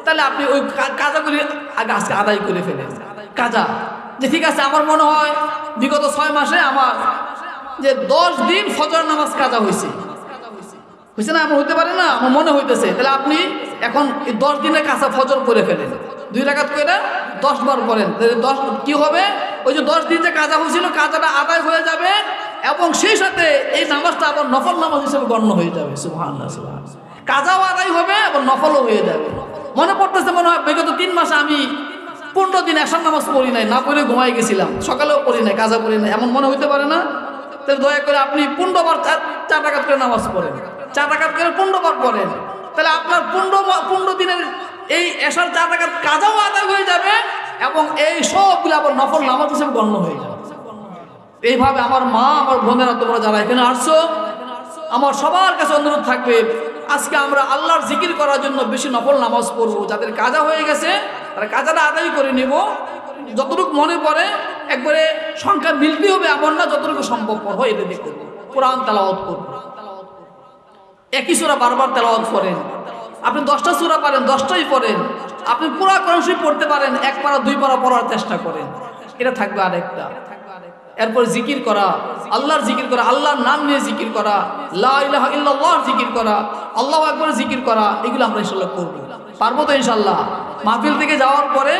তাহলে আপনি ওই কাজাগুলি আগে আজকে আদায় করে ফেলেন। কাজা যে ঠিক আছে, আমার মনে হয় বিগত 6 মাসে আমার যে 10 দিন ফজর নামাজ কাজা হয়েছে না? এমন হইতে পারে না? আমার মনে হইতেছে। তাহলে আপনি এখন 10 দিনের কাজা ফজর করে ফেলেন, 2 রাকাত করে 10 বার পড়েন। 10 কি হবে? ওই যে 10 দিন যে কাজা হয়েছিল, কাজাটা আদায় হয়ে যাবে, এবং সেই সাথে এই নামাজটা আবার নফল নামাজ হিসেবে গণ্য হয়ে যাবে। সুবহানাল্লাহ, সুবহানাল্লাহ। কাজাও আদায় হবে এবং নফলও হয়ে যাবে। মনে পড়তেছে, মনে হয় বিগত 3 মাসে আমি 15 দিন এশার নামাজ পড়ি নাই, না পড়ে ঘুমাই গেছিলাম, সকালেও পড়ি নাই, কাজা পড়ি নাই, এমন মনে হইতে পারে না? তাহলে দয়া করে আপনি 15 বার 4 রাকাত করে নামাজ পড়েন, 4 রাকাত করে 15 বার পড়েন, তাহলে আপনার 15 দিনের এই এশার 4 রাকাত কাজাও আদায় হয়ে যাবে এবং এই সবগুলো আবার নফল নামাজ হিসেবে গণ্য হয়ে যাবে। এইভাবে আমার মা, আমার বোনেরা, তোমরা যারা এখানে আসছো, আমার সবার কাছে অনুরোধ থাকবে, আজকে আমরা আল্লাহর জিকির করার জন্য বেশি নফল নামাজ পড়বো। যাদের কাজা হয়ে গেছে তারা কাজাটা আদায় করে নেব, যতটুকু মনে পড়ে, একবারে সংখ্যা মিলতে হবে এমন না, যতটুকু সম্ভবপর হয় এটা দিয়ে করবো। কোরআন তেলাওয়াত করবো, একই সূরা বারবার তেলাওয়াত করেন। আপনি 10টা সূরা পারেন 10টাই পড়েন, আপনি পুরো কোরআন শরীফ পড়তে পারেন, 1 পারা 2 পারা পড়ার চেষ্টা করেন, এটা থাকবে আরেকটা। এরপর জিকির করা, আল্লাহর জিকির করা, আল্লাহর নাম নিয়ে জিকির করা, লা ইলাহা ইল্লাল্লাহ জিকির করা, আল্লাহু আকবার জিকির করা, এগুলো আমরা ইনশাআল্লাহ করব। পারবো তো ইনশাআল্লাহ? মাহফিল থেকে যাওয়ার পরে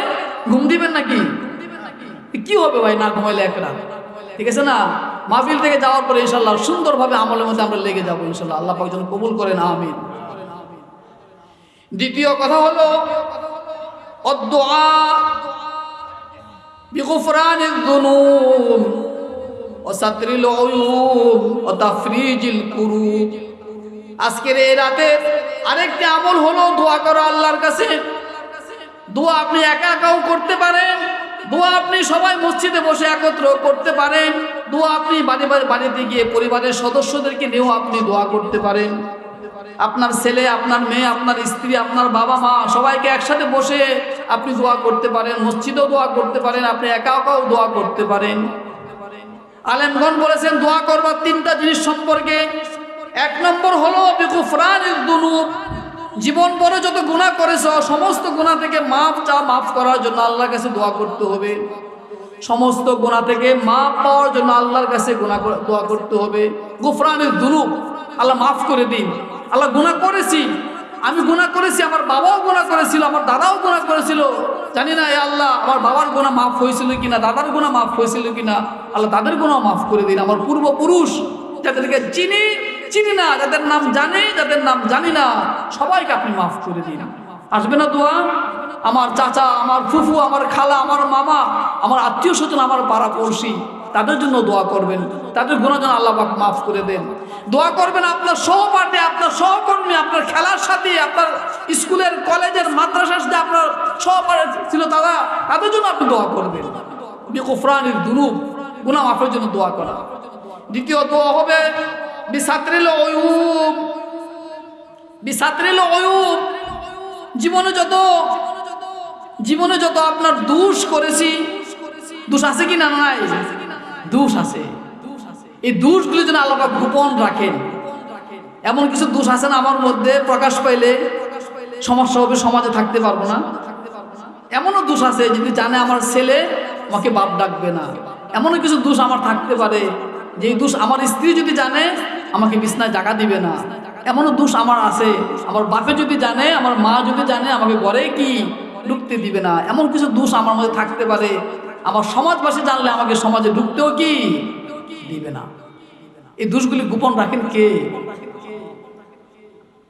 ঘুম দিবেন নাকি? কি হবে ভাই না ঘুমাইলে এক রাত, ঠিক আছে না? মাহফিল থেকে যাওয়ার পরে ইনশাআল্লাহ সুন্দরভাবে আমলের মধ্যে আমরা লেগে যাবো ইনশাআল্লাহ। আল্লাহ পাক যেন কবুল করেন, আমিন। দ্বিতীয় কথা হলো আদ-দুআ বিগুফরানিয যুনুব ওয়া সাতরিল উয়ুব ওয়া তাফরিজিল কুরুব। আজকের এই রাতে আরেকটি আমল হলো দোয়া করা আল্লাহর কাছে। দোয়া আপনি একা একাও করতে পারেন, দোয়া আপনি সবাই মসজিদে বসে একত্র করতে পারেন, দোয়া আপনি বাড়িতে গিয়ে পরিবারের সদস্যদেরকে নিয়েও আপনি দোয়া করতে পারেন। আপনার ছেলে, আপনার মেয়ে, আপনার স্ত্রী, আপনার বাবা মা সবাইকে একসাথে বসে আপনি দোয়া করতে পারেন, মসজিদেও দোয়া করতে পারেন, আপনি একা একাও দোয়া করতে পারেন। আলেমগণ বলেছেন দোয়া করবার 3টা জিনিস সম্পর্কে। 1 নম্বর হলো বিগুফরানিয যুনুব, জীবন ভরে যত গুনাহ করেছো সমস্ত গুনাহ থেকে মাফ করার জন্য আল্লাহর কাছে দোয়া করতে হবে। সমস্ত গুনাহ থেকে মাফ পাওয়ার জন্য আল্লাহর কাছে দোয়া করতে হবে। গুফরানিয যুনুব, আল্লাহ মাফ করে দিন। আল্লাহ গুনাহ করেছি, আমি গুনাহ করেছি, আমার বাবাও গুনাহ করেছিল, আমার দাদাও গুনাহ করেছিল, জানি না এ আল্লাহ আমার বাবার গুনাহ মাফ হয়েছিল কিনা, দাদার গুনাহ মাফ হয়েছিল কিনা, আল্লাহ তাদের গুনাহ মাফ করে দিন। আমার পূর্বপুরুষ যাদেরকে চিনি না, যাদের নাম জানি, যাদের নাম জানি না, সবাইকে আপনি মাফ করে দিন। আসবে না দোয়া? আমার চাচা, আমার ফুফু, আমার খালা, আমার মামা, আমার আত্মীয় স্বজন, আমার পাড়া পড়শি, তাদের জন্য দোয়া করবেন, তাদের গুনাহ যেন আল্লাহ পাক মাফ করে দেন। দোয়া করবেন আপনার সহপাঠী, আপনার সহকর্মী, আপনার খেলার সাথী, আপনার স্কুলের কলেজের মাদ্রাসার সাথে আপনার সহপাঠী ছিল তাদের জন্য আপনি দোয়া করবেন। বিগুফরানিয যুনুব, গুনাহ মাফের জন্য দোয়া করা। দ্বিতীয় দোয়া হবে বিসাতরিল উয়ুব। বিসাতরিল উয়ুব, জীবনে যত আপনার দোষ করেছি, দোষ আছে কি না? নাই, দোষ আছে। এই দোষগুলি যেন আল্লাহ পাক গোপন রাখেন। এমন কিছু দোষ আছে না আমার মধ্যে, প্রকাশ পাইলে সমস্যা হবে, সমাজে থাকতে পারবো না। এমনও দোষ আছে যদি জানে আমার ছেলে আমাকে বাপ ডাকবে না। এমনও কিছু দোষ আমার থাকতে পারে, যেই দোষ আমার স্ত্রী যদি জানে আমাকে বিছনায় জায়গা দিবে না। এমনও দোষ আমার আছে, আমার বাপে যদি জানে, আমার মা যদি জানে আমাকে ঘরে কি ঢুকতে দিবে না। এমন কিছু দোষ আমার মধ্যে থাকতে পারে, আমার সমাজবাসী জানলে আমাকে সমাজে ঢুকতেও কি দিবে না। এই দোষগুলি গোপন রাখেন কে?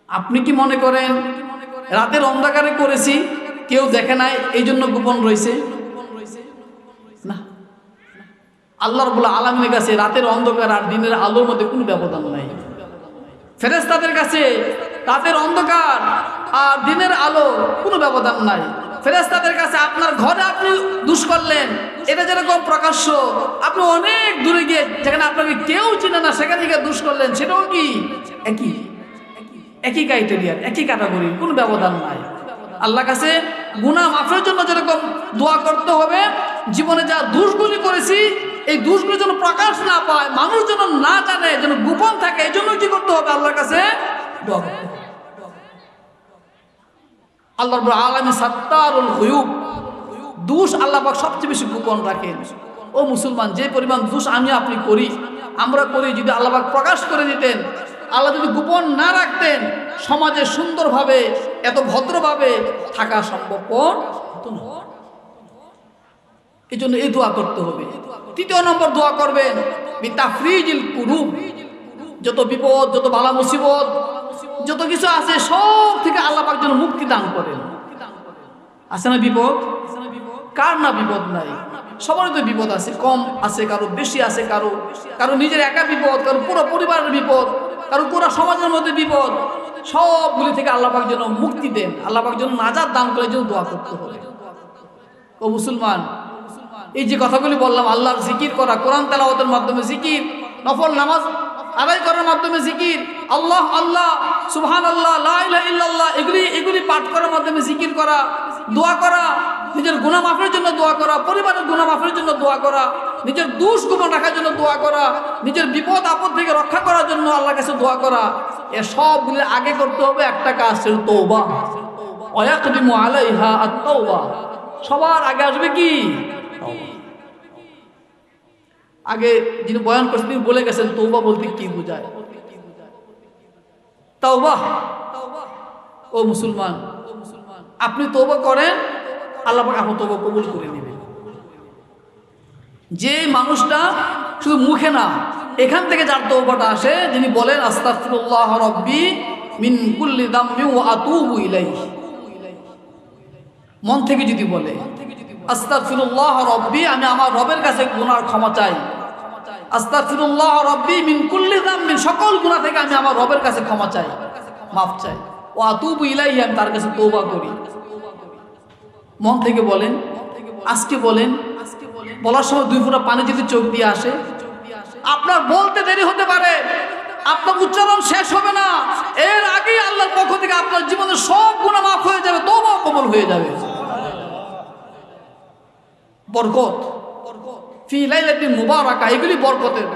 আপনি কি মনে করেন রাতের অন্ধকারে করেছি, কেউ দেখে নাই এই জন্য গোপন রয়েছে? না, আল্লাহ রাব্বুল আলামিনের কাছে রাতের অন্ধকার আর দিনের আলোর মধ্যে কোনো ব্যবধান নাই। ফেরেশতাদের কাছে রাতের অন্ধকার আর দিনের আলো কোনো ব্যবধান নাই। ফেরেশতাদের কাছে আপনার ঘরে আপনি দুষ করলেন, এটা যেরকম প্রকাশ্য, আপনি অনেক দূরে গিয়ে যেখানে আপনাকে কেউ চিনে না সেখান থেকে দুষ করলেন, সেটাও কি একই ক্রাইটেরিয়ার, একই ক্যাটাগরি, কোনো ব্যবধান নাই। আল্লাহ কাছে গুনাহ মাফের জন্য যেরকম দোয়া করতে হবে, জীবনে যা দোষগুলি করেছি এই দোষগুলি যেন প্রকাশ না পায়, মানুষ যেন না জানে, যেন গোপন থাকে, এই জন্য কি করতে হবে? আল্লাহর কাছে দোয়া করতে হবে। আল্লাহ রাব্বুল আলামিন সাত্তারুল গুয়ুব, দোষ আল্লাহ পাক সবচেয়ে বেশি গোপন রাখেন। ও মুসলমান, যে পরিমাণ দোষ আমি আপনি করি, আমরা করি, যদি আল্লাহ পাক প্রকাশ করে দিতেন, আল্লাহ যদি গোপন না রাখতেন, সমাজে সুন্দরভাবে এত ভদ্রভাবে থাকা সম্ভব হতো না। এই জন্য এই দোয়া করতে হবে। 3 নম্বর দোয়া করবেন বিতাফরিজিল কুরুব, যত বিপদ, যত বালা মুসিবত, যত কিছু আছে সব থেকে আল্লাহ পাক যেন মুক্তি দান করেন। আছে না বিপদ? কার না বিপদ নাই? সবারই তো বিপদ আছে, কম আছে কারো, বেশি আছে কারো, কারো নিজের একা বিপদ, কারো পুরো পরিবারের বিপদ, কারো পুরো সমাজের মধ্যে বিপদ। সবগুলি থেকে আল্লাহ পাক যেন মুক্তি দেন, আল্লাহ পাক যেন নাজাত দান করে, যেন দোয়া করতে হবে। ও মুসলমান, এই যে কথাগুলি বললাম, আল্লাহর জিকির করা, কোরআন তেলাওয়াতের মাধ্যমে জিকির, নফল নামাজ আদায় করার মাধ্যমে জিকির, আল্লাহ আল্লাহ, সুবহানাল্লাহ, লা ইলাহা ইল্লাল্লাহ, এগুলি পাঠ করার মাধ্যমে জিকির করা, দোয়া করা, নিজের গুনাহ মাফের জন্য দোয়া করা, পরিবারের গুনাহ মাফের জন্য দোয়া করা, নিজের দোষ গোপন রাখার জন্য দোয়া করা, নিজের বিপদ আপদ থেকে রক্ষা করার জন্য আল্লাহর কাছে দোয়া করা, এ সবগুলির আগে করতে হবে একটা কাজ, সেটা তওবা। ওয়ায়াকদিমু আলাইহা আত-তাওবা। সবার আগে আসবে কি? আগে যিনি বয়ান করছেন তিনি বলে গেছেন তওবা বলতে কি বোঝায়। তওবা, ও মুসলমান, আপনি তওবা করেন, আল্লাহ পাক আপনার তওবা কবুল করে নেবেন। যে মানুষটা শুধু মুখে না, এখান থেকে যার তওবাটা আসে, যিনি বলেন আস্তাগফিরুল্লাহ রাব্বি মিন কুল্লি যামবি ওয়া আতুবু ইলাইহি, মন থেকে যদি বলে আস্তাগফিরুল্লাহ রাব্বি, আমি আমার রবের কাছে গুনার ক্ষমা চাই, আস্তাগফিরুল্লাহ রাব্বি মিন কুল্লি যামবি, সকল গুনাহ থেকে আমি আমার রবের কাছে ক্ষমা চাই, মাফ চাই, ওয়া আতুবু ইলাইহি, আমি তার কাছে তওবা করি। মন থেকে বলেন, আজকে বলেন, বলার সময় দুই ফোঁটা পানি যদি চোখ দিয়ে আসে, আপনার বলতে দেরি হতে পারে, আপনার উচ্চারণ শেষ হবে না, এর আগেই আল্লাহর পক্ষ থেকে আপনার জীবনের সব গুনাহ মাফ হয়ে যাবে, তওবা কবুল হয়ে যাবে। বরকত ফি লাইলাতিন মুবারাকা, এগুলি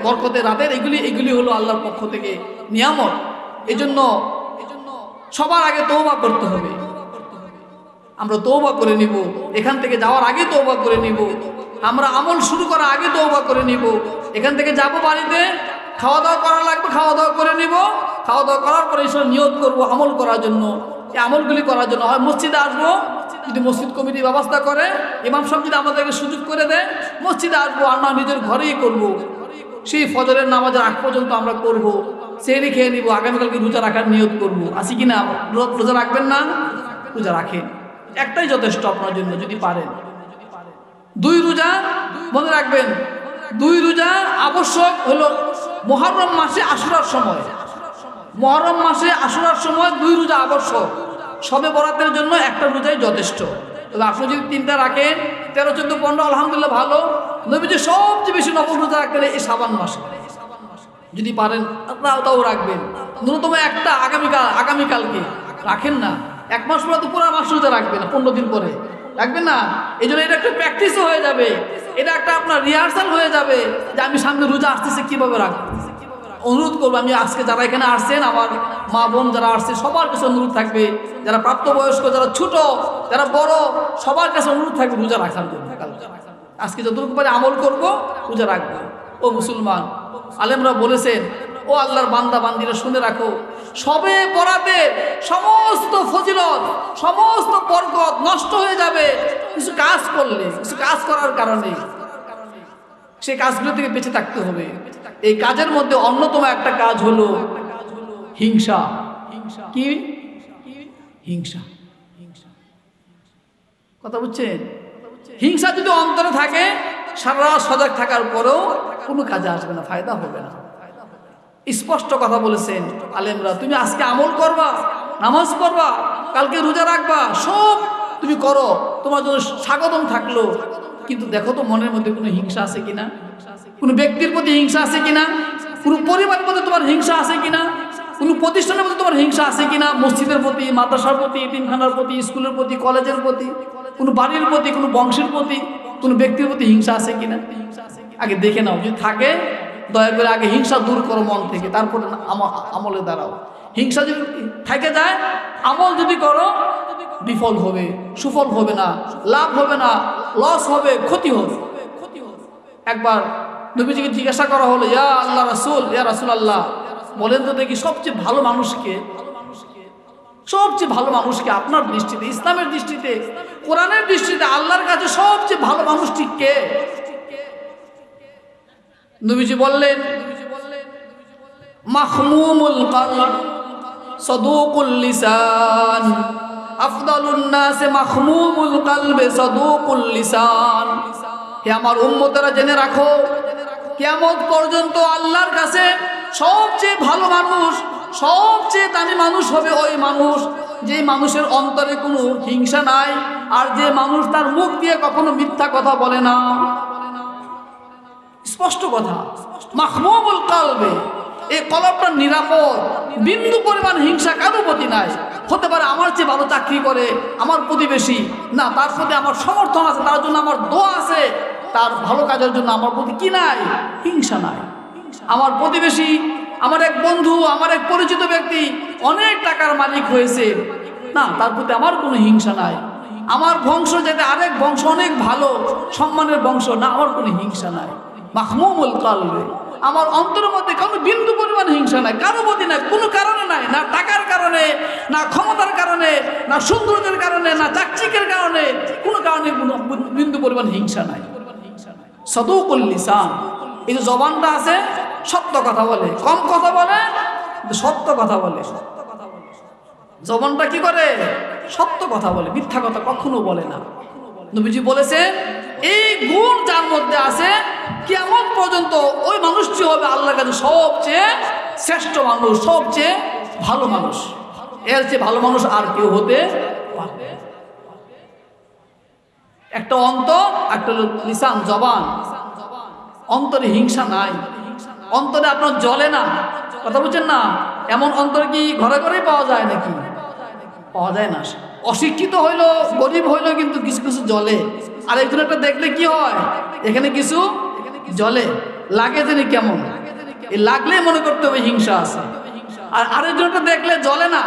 বরকতের রাতের, এগুলি হলো আল্লাহর পক্ষ থেকে নিয়ামত। এজন্য সবার আগে তওবা করতে হবে। আমরা তওবা করে নিব, এখান থেকে যাওয়ার আগে তওবা করে নিব, আমরা আমল শুরু করার আগে তওবা করে নিব। এখান থেকে যাব বাড়িতে, খাওয়া দাওয়া করা লাগবে, খাওয়া দাওয়া করে নিব, খাওয়া দাওয়া করার পরে এসব নিয়ত করব আমল করার জন্য। এই আমলগুলি করার জন্য হয় মসজিদে আসবো, যদি মসজিদ কমিটি ব্যবস্থা করে, ইমাম সাহেব যদি আমাদেরকে সুযোগ করে দেয়, মসজিদে আসবো, আর না নিজের ঘরেই করব। সেই ফজরের নামাজের আগ পর্যন্ত আমরা করব, সেহরি খেয়ে নিব, আগামীকালকে রোজা রাখার নিয়ত করব। আসি কিনা? রোজা রাখবেন না? রোজা রাখেন, একটাই যথেষ্ট আপনার জন্য, যদি পারেন। 2 রোজা মনে রাখবেন, 2 রোজা আবশ্যক হলো মুহররম মাসে আশুরার সময়, মুহররম মাসে আশুরার সময় 2 রোজা আবশ্যক। সবে বরাতের জন্য একটা রোজাই যথেষ্ট। তবে আপনি যদি 3টা রাখেন, 13, 14, 15, আলহামদুলিল্লাহ ভালো। নবীজি সবচেয়ে বেশি নফল রোজা রাখতেন এই শাবান মাসে, যদি পারেন তাও রাখবেন। ন্যূনতম একটা আগামীকালকে রাখেন না, 1 মাস পরে তো পুরো মাস রোজা রাখবেন না, 15 দিন পরে রাখবেন না। এই জন্য এটা একটা প্র্যাকটিসও হয়ে যাবে, এটা একটা আপনার রিহার্সাল হয়ে যাবে যে আমি সামনে রোজা আসতেছে কীভাবে রাখবো। অনুরোধ করবো, আমি আজকে যারা এখানে আসছেন, আমার মা বোন যারা আসছে, সবার কাছে অনুরোধ থাকবে, যারা প্রাপ্তবয়স্ক, যারা ছোট, যারা বড়, সবার কাছে অনুরোধ থাকবে রোজা রাখার জন্য। আজকে যতটুকু পারে আমল করবো, রোজা রাখবো। ও মুসলমান, আলেমরা বলেছেন, ও আল্লাহর বান্দা বান্দিরা শুনে রাখো, সবে বরাতে সমস্ত ফজিলত, সমস্ত বরকত নষ্ট হয়ে যাবে কিছু কাজ করলে, কিছু কাজ করার কারণে। সেই কাজগুলো থেকে বেঁচে থাকতে হবে। এই কাজের মধ্যে অন্যতম একটা কাজ হলো হিংসা। কি? হিংসা। কথা বুঝছেন? হিংসা যদি অন্তরে থাকে, সারা রাত সজাগ থাকার পরেও কোনো কাজে আসবে না, ফায়দা হবে না। স্পষ্ট কথা বলেছেন আলেমরা, তুমি আজকে আমল করবা, নামাজ পড়বা, কালকে রোজা রাখবা, সব তুমি করো, তোমার জন্য স্বাগতম থাকলো। কিন্তু দেখো তো মনের মধ্যে কোনো হিংসা আছে কিনা, কোনো ব্যক্তির প্রতি হিংসা আছে কিনা, কোনো পরিবারের প্রতি তোমার হিংসা আছে কিনা, কোনো প্রতিষ্ঠানের প্রতি তোমার হিংসা আছে কিনা, মসজিদের প্রতি, মাদ্রাসার প্রতি, এতিমখানার প্রতি, স্কুলের প্রতি, কলেজের প্রতি, কোনো বাড়ির প্রতি, কোনো বংশের প্রতি, কোনো ব্যক্তির প্রতি হিংসা আছে কিনা আগে দেখে নাও। যদি থাকে, দয়া করে আগে হিংসা দূর করো মন থেকে, তারপরে আমলে দাঁড়াও। হিংসা যদি থেকে যায়, আমল যদি করো, বিফল হবে, সুফল হবে না, লাভ হবে না, লস হবে, ক্ষতি হবে। একবার নবীজিকে জিজ্ঞাসা করা হলো, ইয়া আল্লাহ রাসূল, ইয়া রাসূলুল্লাহ, বলেন তো দেখি সবচেয়ে ভালো মানুষকে, সবচেয়ে ভালো মানুষকে আপনার দৃষ্টিতে, ইসলামের দৃষ্টিতে, কোরআনের দৃষ্টিতে, আল্লাহর কাছে সবচেয়ে ভালো মানুষটি কে? নবীজি বললেন, মাহমুমুল কলব, সাদুকুল লিসান, আফদালুন নাসে মাখমুমুল কলবে সাদুকুল লিসান। হে আমার উম্মতেরা জেনে রাখো, কিয়ামত পর্যন্ত আল্লাহর কাছে সবচেয়ে ভালো মানুষ, সবচেয়ে দামি মানুষ হবে ওই মানুষ যে মানুষের অন্তরে কোনো হিংসা নাই, আর যে মানুষ তার মুখ দিয়ে কখনো মিথ্যা কথা বলে না। স্পষ্ট কথা, মাহমুমুল কলবে, এই কলবটা নিরাপদ, বিন্দু পরিমাণ হিংসা কারো প্রতি নাই। হতে পারে আমার চেয়ে ভালো চাকরি করে আমার প্রতিবেশী, না তার প্রতি আমার সমর্থন আছে, তার জন্য আমার দোয়া আছে, তার ভালো কাজের জন্য আমার প্রতি কি নাই, হিংসা নাই। আমার প্রতিবেশী, আমার এক বন্ধু, আমার এক পরিচিত ব্যক্তি অনেক টাকার মালিক হয়েছে, না তার প্রতি আমার কোনো হিংসা নাই। আমার বংশ যাতে আরেক বংশ অনেক ভালো সম্মানের বংশ, না আমার কোনো হিংসা নাই। মাহমুমুল কলবে, আমার অন্তরের মধ্যে কোনো বিন্দু পরিমাণ হিংসা নাই, কারো প্রতি নাই, কোনো কারণে নাই, না টাকার কারণে, না ক্ষমতার কারণে, না সৌন্দর্যের কারণে, না চাকচিকের কারণে, কোনো কারণে কোনো বিন্দু পরিমাণ হিংসা নাই। সাদুকুল লিসান, এই যে জবানটা আছে সত্য কথা বলে, কম কথা বলে সত্য কথা বলে। জবানটা কি করে, সত্য কথা বলে, মিথ্যা কথা কখনো বলে না। নবীজি বলেছেন এই গুণ যার মধ্যে আছে কিয়ামত পর্যন্ত ওই মানুষটি হবে আল্লাহর কাছে সবচেয়ে শ্রেষ্ঠ মানুষ, সবচেয়ে ভালো মানুষ। এর চেয়ে ভালো মানুষ আর কেউ হতে পারবে। একটা অন্তর, একটা লিসান, জবান, অন্তরে হিংসা নাই, অন্তরে আপনার জ্বলে না, কথা বুঝছেন না? এমন অন্তর কি ঘরে ঘরেই পাওয়া যায় নাকি? পাওয়া যায় না। অশিক্ষিত হইলো, গরিব হইলো, কিন্তু কিছু কিছু জ্বলে। আর একজনটা দেখলে কি হয়, এখানে কিছু জ্বলে, লাগে জানি কেমন, এই লাগলে মনে করতে হবে হিংসা আছে। আর আরেকজনটা দেখলে জ্বলে না,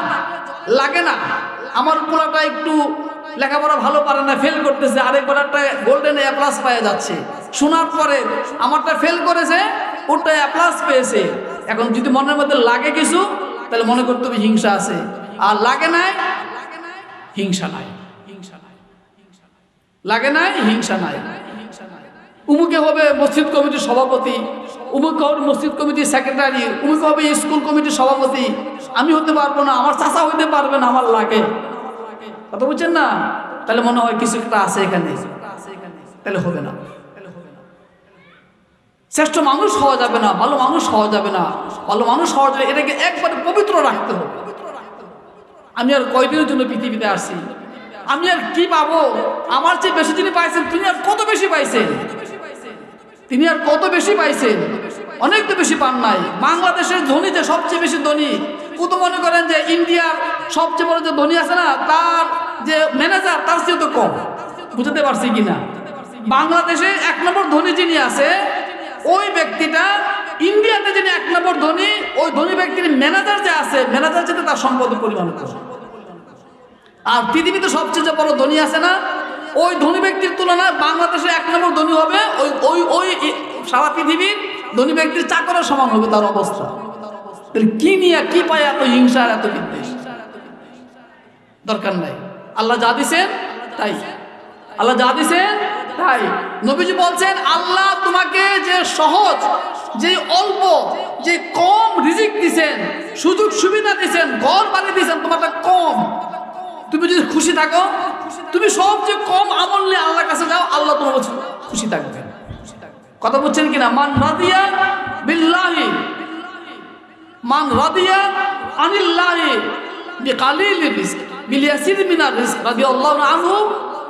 লাগে না, আমার পোলাটা একটু লেখাপড়া ভালো পারে না, ফেল করতেছে, আরেকবার একটা গোল্ডেন এ প্লাস পেয়ে যাচ্ছে, শোনার পরে আমারটা ফেল করেছে, ওটা এ প্লাস পেয়েছে। এখন যদি মনের মধ্যে লাগে কিছু, তাহলে মনে করতে হবে হিংসা আছে। আর লাগে নাই, হিংসা নাই, লাগে নাই, হিংসা নাই। উমুকে হবে মসজিদ কমিটির সভাপতি, উমুকে হবে মসজিদ কমিটির সেক্রেটারি, উমুকে হবে স্কুল কমিটির সভাপতি, আমি হতে পারবো না, আমার চাচা হইতে পারবে না, আমার লাগে, কথা বুঝছেন না? তাহলে মনে হয় কিছু একটা আছে এখানে, তাহলে হবে না। শ্রেষ্ঠ মানুষ হওয়া যাবে না, ভালো মানুষ হওয়া যাবে না। ভালো মানুষ হওয়ার জন্য এটাকে একবারে পবিত্র রাখতে হবে। আমি আর কয়দিনের জন্য পৃথিবীতে আসছি, আমি আর কি পাবো? আমার চেয়ে বেশি যিনি পাইছেন, তিনি আর কত বেশি পাইছেন, তিনি আর কত বেশি পাইছেন, অনেক তো বেশি পান নাই। বাংলাদেশের ধনী যে সবচেয়ে বেশি ধনী, ও তো মনে করেন যে ইন্ডিয়ার সবচেয়ে বড় যে ধনী আছে না, তার যে ম্যানেজার তার চেয়ে তো কম। বুঝতে পারছি কিনা? বাংলাদেশে 1 নম্বর ধনী যিনি আছে, ওই ব্যক্তিটা ইন্ডিয়াতে যিনি 1 নম্বর ধনী, ওই ধনী ব্যক্তির ম্যানেজার যে আছে, ম্যানেজার যেটা তার সম্পদের পরিমাণ কম। আর পৃথিবীতে সবচেয়ে যে বড় ধনী আছে না, ওই ধনী ব্যক্তির তুলনায় বাংলাদেশে 1 নম্বর ধনী হবে ওই ওই ওই সারা পৃথিবীর ধনী ব্যক্তির চাকরের সমান হবে তার অবস্থা। কি নিয়ে কি পায় এত হিংসা আর এত বিদ্বেষ? দরকার নাই। আল্লাহ যা দিছেন তাই, আল্লাহ যা দিছেন তাই। নবীজি বলছেন আল্লাহ তোমাকে যে সহজ, যে অল্প, যে কম রিজিক দিছেন, সুযোগ সুবিধা দিছেন, ঘর বাড়ি দিছেন, তোমারটা কম, তুমি যদি খুশি থাকো, তুমি সবচেয়ে কম আমল নিয়ে আল্লাহর কাছে যাও, আল্লাহ তোমার খুশি থাকবে। কথা বলছেন কিনা? মান রাদিয়া বিল্লাহি, মান রাদিয়া আনিল্লাহি বিকালিলির রিজক বিলিয়াসির মিনার রিজক রাদিয়াল্লাহু আনহু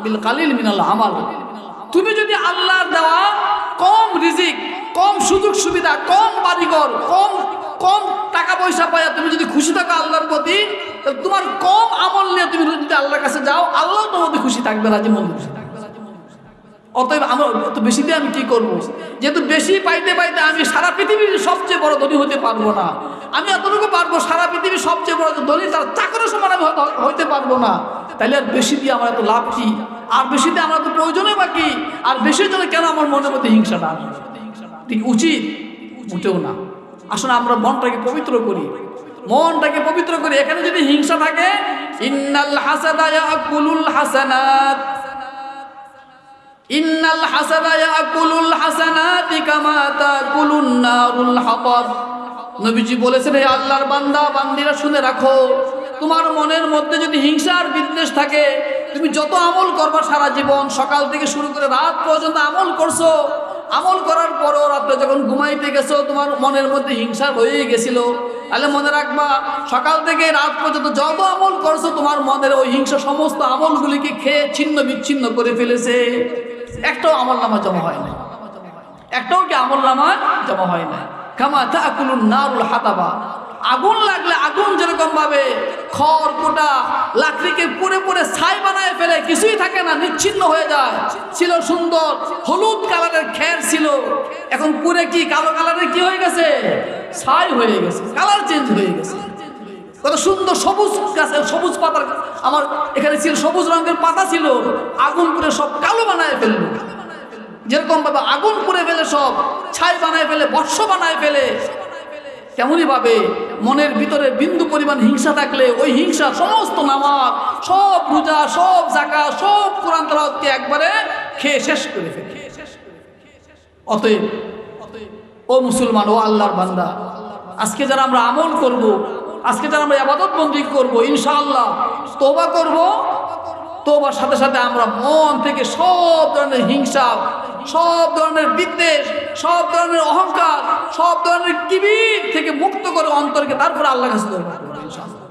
বিল কালিল মিনাল আমাল। তুমি যদি আল্লাহর দেওয়া কম রিজিক, কম সুযোগ সুবিধা, কম বাড়িঘর, কম কম টাকা পয়সা পাইয়া তুমি যদি খুশি থাকো আল্লাহর প্রতি, তাহলে তোমার কম আমল নিয়ে তুমি যদি আল্লাহর কাছে যাও, আল্লাহ তোমার প্রতি খুশি থাকবে, রাজি মন খুশি থাকবে। অতএব আমার তো বেশি দিয়ে আমি কি করব? যেহেতু বেশি পাইতে পাইতে আমি সারা পৃথিবীর সবচেয়ে বড় ধনী হতে পারবো না, আমি এতটুকু পারবো, সারা পৃথিবীর সবচেয়ে বড় ধনী তার চাকরের সমান আমি হইতে পারবো না। তাহলে আর বেশি দিয়ে আমার এত লাভ কি? আর বেশি দিয়ে আমার তো প্রয়োজনই বাকি, আর বেশির জন্য কেন আমার মনের মধ্যে হিংসাটা আসবে? ঠিক উচিত মোটেও না। আসলে আমরা মনটাকে পবিত্র করি, মনটাকে পবিত্র করি। এখানে যদি হিংসা থাকে, ইন্নাল হাসাদা ইয়াকুলুল হাসানাত, ইন্নাল হাসাদা ইয়াকুলুল হাসানাতি কামা তাকুলুন নারুল হাতাব। নবীজি বলেছেন হে আল্লাহর বান্দা বান্দিরা শুনে রাখো, তোমার মনের মধ্যে যদি হিংসা আর বিদ্বেষ থাকে, তুমি যত আমল করবা সারা জীবন, সকাল থেকে শুরু করে রাত পর্যন্ত আমল করছো, আমল করার পরও রাত্রে যখন ঘুমাইতে গেছো তোমার মনের মধ্যে হিংসা হয়ে গেছিল, তাহলে মনে রাখবা সকাল থেকে রাত পর্যন্ত যত আমল করছো তোমার মনের ওই হিংসা সমস্ত আমলগুলিকে খেয়ে ছিন্ন বিচ্ছিন্ন করে ফেলেছে। একটাও আমল নামা জমা হয় না, একটাও কি আমল নামা জমা হয় না। কামা তাকুলুন নারুল হাতাবা, আগুন লাগলে আগুন যেরকম ভাবে খড় কোটা লাকড়িকে পুড়ে পুড়ে ছাই বানায় ফেলে, কিছুই থাকে না, নিচ্ছিন্ন হয়ে যায়। ছিল সুন্দর হলুদ কালারের খের ছিল, এখন পুরে কি কালো কালারের কি হয়ে গেছে, ছাই হয়ে গেছে, কালার চেঞ্জ হয়ে গেছে। কত সুন্দর সবুজ গাছের সবুজ পাতার, আমার এখানে ছিল সবুজ রঙের পাতা ছিল, আগুন পুড়ে সব কালো বানায় ফেললো। যেরকম ভাবে আগুন পুড়ে ফেলে সব ছাই বানায় ফেলে, বর্ষ বানায় ফেলে, তেমনই ভাবে মনের ভিতরে বিন্দু পরিমাণ হিংসা থাকলে ওই হিংসা সমস্ত নামাজ, সব রোজা, সব যাকাত, সব কোরআন তেলাওয়াতকে একবারে খেয়ে শেষ করে ফেলে। অতএব ও মুসলমান, ও আল্লাহর বান্দা, আজকে যারা আমরা আমল করব, আজকে যারা আমরা ইবাদত বন্দেগী করব, ইনশাআল্লাহ তওবা করব, তওবার সাথে সাথে আমরা মন থেকে সব ধরনের হিংসা, সব ধরনের বিদ্বেষ, সব ধরনের অহংকার, সব ধরনের কিবির থেকে মুক্ত করে অন্তরকে তারপরে আল্লাহর কাছে দরবার করব ইনশাআল্লাহ।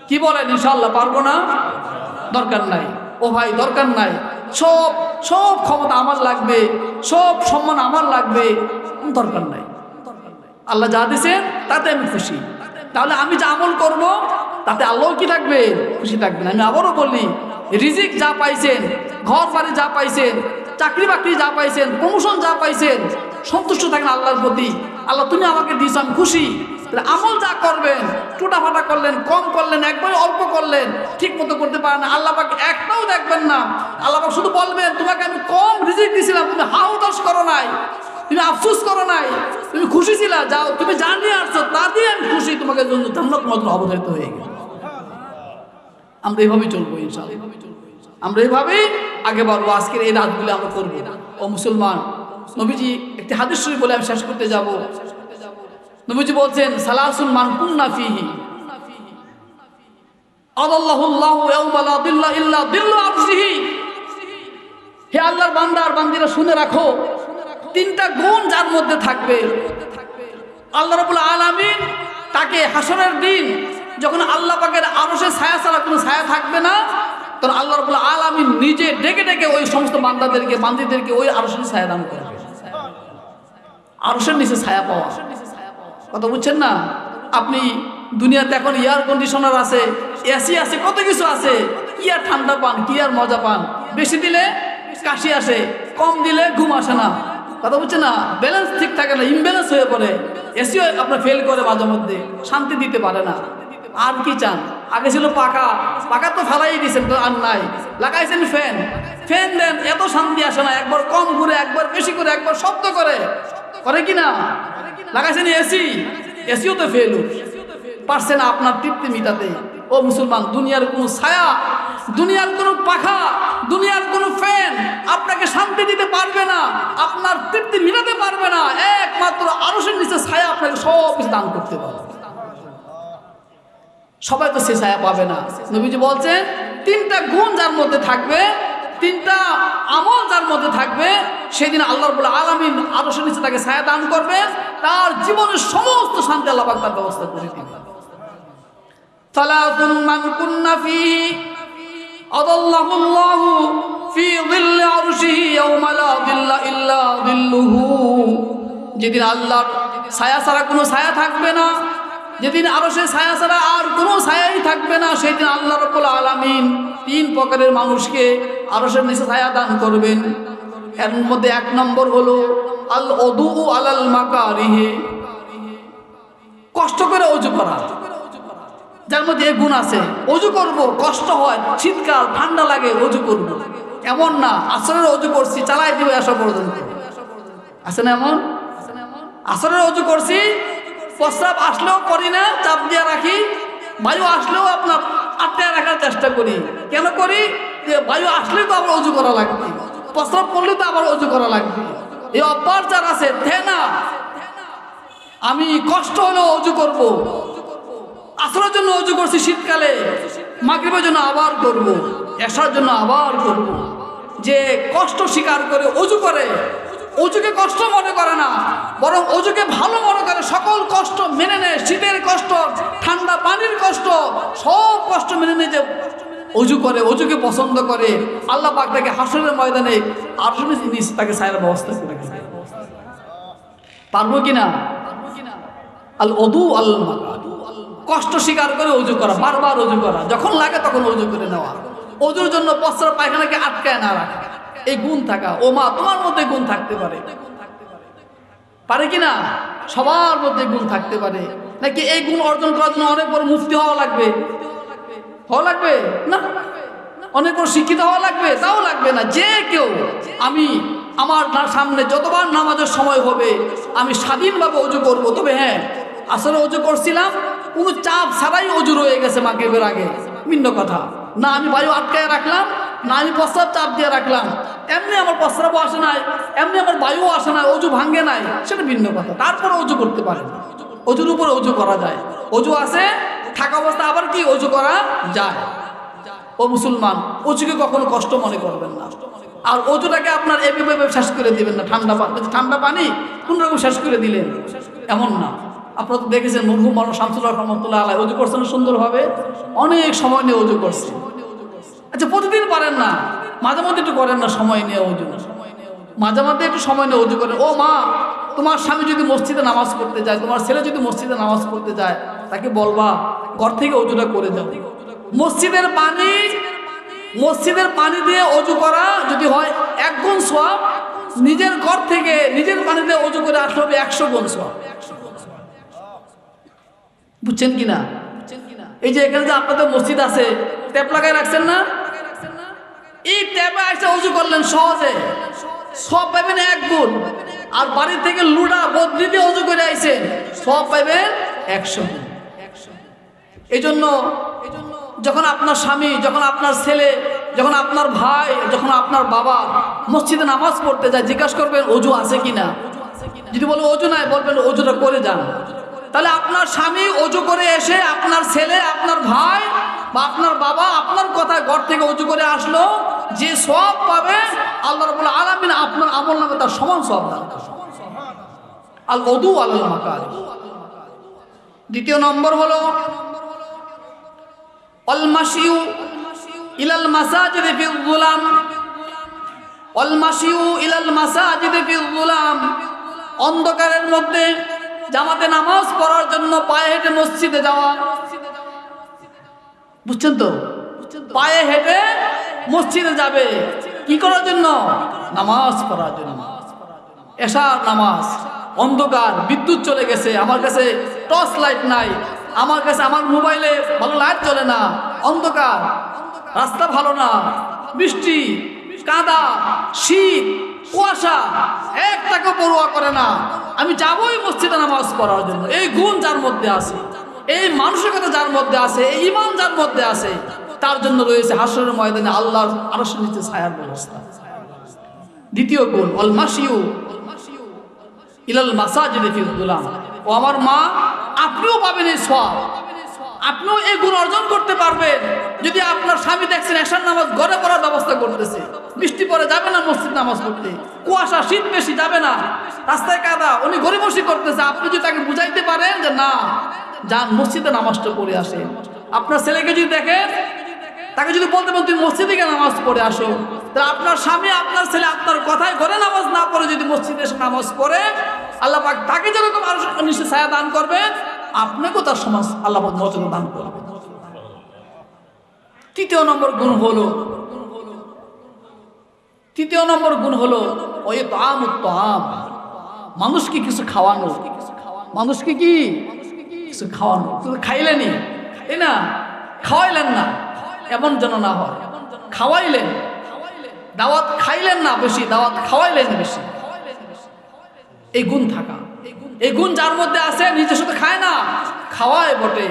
কি বলেন ইনশাআল্লাহ পারবো না? দরকার নাই ও ভাই, দরকার নাই। সব সব ক্ষমতা আমার লাগবে, সব সম্মান আমার লাগবে, দরকার নাই। আল্লাহ যা দিয়েছেন তাতে আমি খুশি। তাহলে আমি যা আমল করব তাতে আল্লাহ কি থাকবে, খুশি থাকবেন। আমি আবারও বলি, রিজিক যা পাইছেন, ঘর বাড়ি যা পাইছেন, চাকরি বাকরি যা পাইছেন, প্রমোশন যা পাইছেন, সন্তুষ্ট থাকেন আল্লাহর প্রতি। আল্লাহ তুমি আমাকে দিয়েছ, আমি খুশি। আমল যা করবেন, টুটাফাটা করলেন, কম করলেন, একবারে অল্প করলেন, ঠিক মতো করতে পারেন না, আল্লাহ পাক একটাও দেখবেন না। আল্লাহ পাক শুধু বলবেন, তোমাকে আমি কম রিজিক দিয়েছিলাম, তুমি হাউদাস করো নাই, তুমি আফসোস করো নাই, তুমি খুশি ছিলা, যাও তুমি যা নিয়ে আসছো তা দিয়ে আমি খুশি, তোমাকে জন্য জান্নাত মাত্র অবধারিত হয়ে গেল। আমরা এইভাবেই চলবো ইনশাআল্লাহ, আমরা এইভাবেই আগে বাড়বো। আজকের এই রাতগুলো আমরা করবো। ও মুসলমান, নবীজি একটি হাদিস শরীফ বলে আমি শেষ করতে যাব। নবীজি বলছেন, সালাসুন মান কুন্না ফিহি আল্লাহুল্লাহু ইয়াউমা লা দিল্লা ইল্লা দিল্লু আরশিহি। হে আল্লাহর বান্দা আর বান্দিরা শুনে রাখো, তিনটা গুণ যার মধ্যে থাকবে, আল্লাহ রাব্বুল আলামিন তাকে হাসরের দিন যখন আল্লাহ পাকের আরশের ছায়া ছাড়া কোনো ছায়া থাকবে না, তখন আল্লাহ রাব্বুল আলামিন নিজে ডেকে ডেকে ওই সমস্ত বান্দাদেরকে বান্দিদেরকে ওই আরশের ছায়া দান করবে। আরশের নিচে ছায়া পাওয়া, কথা বুঝছেন না? আপনি দুনিয়াতে এখন এয়ার কন্ডিশনার আছে, এসি আছে, কত কিছু আছে, কি আর ঠান্ডা পান, কি আর মজা পান? বেশি দিলে কাশি আসে, কম দিলে ঘুম আসে না, কথা বুঝছেন না? ব্যালেন্স ঠিক থাকে না, ইমব্যালেন্স হয়ে পড়ে। এসিও আপনার ফেল করে মাঝে মধ্যে, শান্তি দিতে পারে না। আর কি চান? আগে ছিল পাখা, পাখা তো ফেলাই দিয়েছেন, তো আর নাই। লাগাইছেন ফ্যান, ফ্যান দেন, এত শান্তি আসে না। একবার কম ঘুরে, একবার বেশি করে, একবার শব্দ করে, করে কি না? লাগাইছেন এসি, এসিও তো ফেল, পারছে না আপনার তৃপ্তি মিটাতে। ও মুসলমান, দুনিয়ার কোনো ছায়া, দুনিয়ার কোনো পাখা, দুনিয়ার কোনো ফ্যান আপনাকে শান্তি দিতে পারবে না, আপনার তৃপ্তি মিটাতে পারবে না। একমাত্র আরশের নিচে ছায়া আপনাকে সব কিছু দান করতে পারবে। সবাই তো সে ছায়া পাবে না। নবীজি বলছেন, তিনটা গুণ যার মধ্যে থাকবে, তিনটা আমল যার মধ্যে থাকবে, সেদিন আল্লাহ রাব্বুল আলামিন আরশের নিচে তাকে ছায়া দান করবে, তার জীবনের সমস্ত শান্তি আল্লাহ পাক তার ব্যবস্থা করে দিবেন। সালাতুন মান কুন্না ফিহি আদাল্লাহুল্লাহু ফি যিল্লি আরশিহি ইয়াওমা লা যিল্লা ইল্লা যিল্লুহু। যেদিন আল্লাহর ছায়া ছাড়া কোনো ছায়া থাকবে না, যেদিন আরশের ছায়া ছাড়া আর কোনো ছায়াই থাকবে না, সেদিন আল্লাহ রাব্বুল আলামিন তিন প্রকারের মানুষকে আরশের নিচে ছায়া দান করবেন। এর মধ্যে এক নম্বর হলো আল উযু আলাল মাকারিহি, কষ্ট করে ওযু করা। যার মধ্যে এই গুণ আছে, ওযু করব, কষ্ট হয়, শীতকাল ঠান্ডা লাগে, ওযু করব। এমন না আসরের ওযু করছি চালাই দিব আসা পর্যন্ত, আছে না এমন? আসরের ওযু করছি, প্রস্রাব আসলেও করি না, চাপ দিয়ে রাখি, বায়ু আসলেও আপনার আটকায় রাখার চেষ্টা করি। কেন করি? যে বায়ু আসলেই তো আবার ওযু করা লাগবে, প্রস্রাব করলে তো আবার ওযু করা লাগবে। এই অভ্যাস যার আছে, না আমি কষ্ট হলেও ওযু করব, আসরের জন্য ওযু করছি শীতকালে, মাগরিবের জন্য আবার করব, এশার জন্য আবার করব। যে কষ্ট স্বীকার করে ওযু করে, ওযুকে কষ্ট মনে করে না, বরং ওযুকে ভালো মনে করে, সকল কষ্ট মেনে নেয়, শীতের কষ্ট, ঠান্ডা পানির কষ্ট, সব কষ্ট মেনে নেয়, যে ওযু করে, ওযুকে পছন্দ করে, আল্লাহ পাক তাকে হাসরের ময়দানে আরশের নিচে তাকে ছায়ার ব্যবস্থা করে দেবে। পারবো কিনা? আল ওযু আল মাকার, কষ্ট স্বীকার করে ওযু করা, বারবার ওযু করা, যখন লাগে তখন ওযু করে নেওয়া, ওযুর জন্য প্রস্রাব পায়খানাকে আটকায় না রাখা, এই গুণ থাকা। ও মা, তোমার মধ্যে গুণ থাকতে পারে, পারে কিনা? সবার মধ্যে গুণ থাকতে পারে। নাকি এই গুণ অর্জন করার জন্য অনেক বড় মুফতি হওয়া লাগবে? হওয়া লাগবে না। অনেক বড় শিক্ষিত হওয়া লাগবে? তাও লাগবে না। যে কেউ, আমি আমার সামনে যতবার নামাজের সময় হবে আমি স্বাধীনভাবে ওযু করব। তবে হ্যাঁ, আসলে ওযু করছিলাম, কোনো চাপ ছাড়াই ওযু রয়ে গেছে মাগরিবের আগে, ভিন্ন কথা। না আমি বায়ু আটকায় রাখলাম, না আমি প্রস্রাব চাপ দিয়ে রাখলাম, এমনি আমার প্রস্রাবও আসে নাই, এমনি আমার বায়ুও আসে নাই, ওযু ভাঙ্গে নাই, সেটা ভিন্ন কথা। তারপরে ওযু করতে পারে, ওযুর উপরে ওযু করা যায়। ওযু আছে থাকা অবস্থা, আবার কি ওযু করা যায়। ও মুসলমান, ওযুকে কখনো কষ্ট মনে করবেন না। আর ওযুটাকে আপনার এভাবে শেষ করে দিবেন না। ঠান্ডা পানি কোনরকম শেষ করে দিলেন, এমন না। আপনারা তো দেখেছেন মরহুম মাওলানা শামসুল হক রহমাতুল্লাহ আলাইহি ওযু করছেন সুন্দরভাবে, অনেক সময় নিয়ে ওযু করছেন। আচ্ছা, প্রতিদিন পারেন না, মাঝে মধ্যে একটু করেন না, সময় নিয়ে ওযু, মাঝে মধ্যে একটু সময় নিয়ে ওযু করেন। ও মা, তোমার স্বামী যদি মসজিদে নামাজ পড়তে যায়, তোমার ছেলে যদি মসজিদে নামাজ পড়তে যায়, তাকে বলবা ঘর থেকে ওযুটা করে যাও। মসজিদের পানি দিয়ে ওযু করা যদি হয় 1 গুণ সওয়াব, নিজের ঘর থেকে নিজের পানি দিয়ে ওযু করে আসলে হবে 100 গুণ সওয়াব। বুঝছেন কিনা? এই যে এখানে যে আপনাদের মসজিদ আছে, ট্যাপ লাগাই রাখছেন না, এই ট্যাপে এসে ওযু করলেন সহজে, সব পাবেন 1 গুণ। আর বাড়ি থেকে লুডা বদলি দিয়ে ওযু করে আইছেন, সব পাবেন 100 গুণ। এই জন্য যখন আপনার স্বামী, যখন আপনার ছেলে, যখন আপনার ভাই, যখন আপনার বাবা মসজিদে নামাজ পড়তে যায়, জিজ্ঞাসা করবেন ওযু আছে কিনা। যদি বলে ওযু নাই, বলবেন ওযুটা করে যান। তাহলে আপনার স্বামী ওযু করে এসে আপনার ছেলে, আপনার ভাই বা আপনার বাবা আপনার কথায় ঘর থেকে ওযু করে আসলো, যে সওয়াব পাবে আল্লাহ রাব্বুল আলামিন আপনার আমল নামে তার সমান সওয়াব দান করবেন। আল ওযু আল মাকার। দ্বিতীয় নম্বর হলো আল মাশিউ ইলাল মাসাজিদ ফিল যুলাম। আল মাশিউ ইলাল মাসাজিদ ফিল যুলাম, অন্ধকারের মধ্যে জামাতে নামাজ পড়ার জন্য পায়ে হেঁটে মসজিদে যাওয়া। বুঝছেন তো? পায়ে হেঁটে মসজিদে যাবে কি করার জন্য? নামাজ পড়ার জন্য। এশার নামাজ, অন্ধকার, বিদ্যুৎ চলে গেছে, আমার কাছে টর্চ লাইট নাই, আমার কাছে আমার মোবাইলে ভালো লাইট চলে না, অন্ধকার, রাস্তা ভালো না, বৃষ্টি, কাদা, শীত, কুয়াশা, একটাকে পরোয়া করে না, আমি যাবই মসজিদে নামাজ পড়ার জন্য। এই গুণ যার মধ্যে আছে, এই মানসিকতা যার মধ্যে আছে, এই ঈমান যার মধ্যে আছে, তার জন্য রয়েছে হাসরের ময়দানে আল্লাহর আরশের নিচে ছায়ার ব্যবস্থা। দ্বিতীয় গুণ আল মাশিউ ইলাল মাসাজিদ ফিল যুলাম। ও আমার মা, আপনিও পাবেন এই সওয়াব, আপনিও এই গুণ অর্জন করতে পারবেন যদি আপনার স্বামী দেখছেন এশার নামাজ ঘরে পড়ার ব্যবস্থা করতেছে, বৃষ্টি পরে যাবে না মসজিদ নামাজ পড়তে, কুয়াশা শীত বেশি যাবে না, রাস্তায় কাদা, উনি গরিবসি করতেছে, আপনি যদি তাকে বুঝাইতে পারেন যে না, যান মসজিদে নামাজটা পড়ে আসেন। আপনার ছেলেকে যদি দেখেন, তাকে যদি বলতে পারেন তুই মসজিদে গিয়ে নামাজ পড়ে আসো, তাহলে আপনার স্বামী, আপনার ছেলে আপনার কথায় ঘরে নামাজ না পড়ে যদি মসজিদে এসে নামাজ পড়ে, আল্লাহ পাক তাকে যেরকম আরো নিচে ছায়া দান করবেন, আপনাকেও তার সমাজ আল্লাহ পাক মর্যাদা দান করবেন। তৃতীয় নম্বর গুণ হলো ওই তাআমুত তাআম, মানুষকে কিছু খাওয়ানো। মানুষকে কি কিছু খাওয়ানো, শুধু খাইলেনই, তাই না, খাওয়াইলেন না, এমন যেন না হয়। খাওয়াইলেন, দাওয়াত খাইলেন না বেশি, দাওয়াত খাওয়াইলেন বেশি। এই গুণ থাকা, এই গুণ যার মধ্যে আছে, নিজে শুধু খায় না, খাওয়ায় বটে,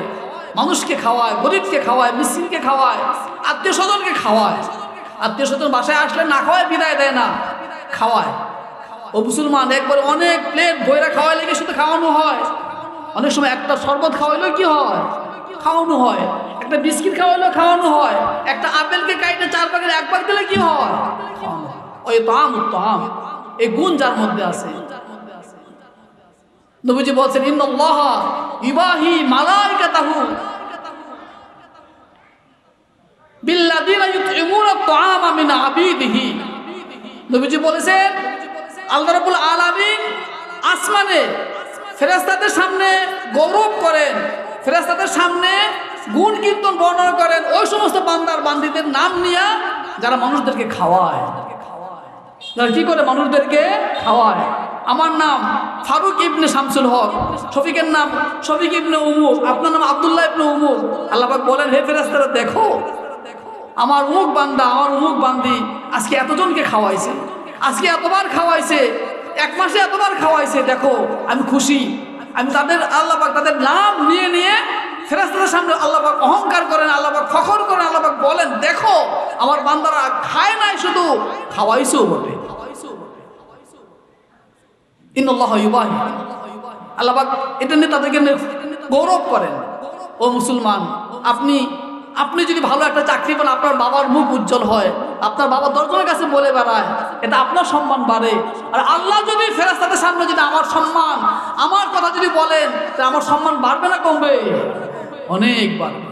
মানুষকে খাওয়ায়, গরিবকে খাওয়ায়, মিসকিনকে খাওয়ায়, আত্মীয় স্বজনকে খাওয়ায়। আত্মীয় স্বজন বাসায় আসলে না খাওয়ায় বিদায় দেয় না, খাওয়ায়। ও মুসলমান, একবারে অনেক প্লেট বইরা খাওয়াইলে কি শুধু খাওয়ানো হয়? অনেক সময় একটা শরবত খাওয়াইলেও কি হয়? খাওয়ানো হয়, একটা বিস্কিট খাওয়ালেও খাওয়ানো হয়, একটা আপেলকে কাইটে 4 ভাগের 1 ভাগ দিলে কি হয়? খাওয়ানো হয়। ওই তাআম, এই গুণ যার মধ্যে আছে। নবীজি বলছেন ইন্নাল্লাহা ইবাহি মালাইকাতাহু বিল্লাযিনা ইউতঈমুনা আত-তাআমা মিন আবিদিহি। নবীজি বলেছেন আল্লাহ রাব্বুল আলামিন আসমানে ফেরেশতাদের সামনে গৌরব করেন, ফেরেশতাদের সামনে গুণ কীর্তন বর্ণনা করেন ওই সমস্ত বান্দার বান্দীদের নাম নিয়ে যারা মানুষদেরকে খাওয়ায়, যারা কি করে মানুষদেরকে খাওয়ায়। আমার নাম ফারুক ইবনে শামসুল হক, শফিকের নাম শফিক ইবনে উমুর, আপনার নাম আব্দুল্লাহ ইবনে উমুর। আল্লাহ পাক বলেন হে ফেরেশতারা দেখো আমার অমুক বান্দা, আমার অমুক বান্দি আজকে এতজনকে খাওয়াইছে, আজকে এতবার খাওয়াইছে, 1 মাসে এতবার খাওয়াইছে, দেখো আমি খুশি। আমি তাদের আল্লাহ পাক তাদের নাম নিয়ে নিয়ে ফেরেশতাদের সামনে আল্লাহ পাক অহংকার করেন, আল্লাহ পাক ফখর করেন, আল্লাহ পাক বলেন দেখো আমার বান্দারা খায় নাই শুধু খাওয়াইছেও বটে। ইন্নাল্লাহা ইউবাহি, আল্লাহ পাক এটা নিয়ে তাদেরকে গৌরব করেন। ও মুসলমান, আপনি যদি ভালো একটা চাকরি পান, আপনার বাবার মুখ উজ্জ্বল হয়, আপনার বাবা 10 জনের কাছে বলে বেড়ায়, এটা আপনার সম্মান বাড়ে। আর আল্লাহ যদি ফেরেশতাদের সামনে যদি আমার সম্মান, আমার কথা যদি বলেন, তাহলে আমার সম্মান বাড়বে না কমবে? অনেক বাড়বে।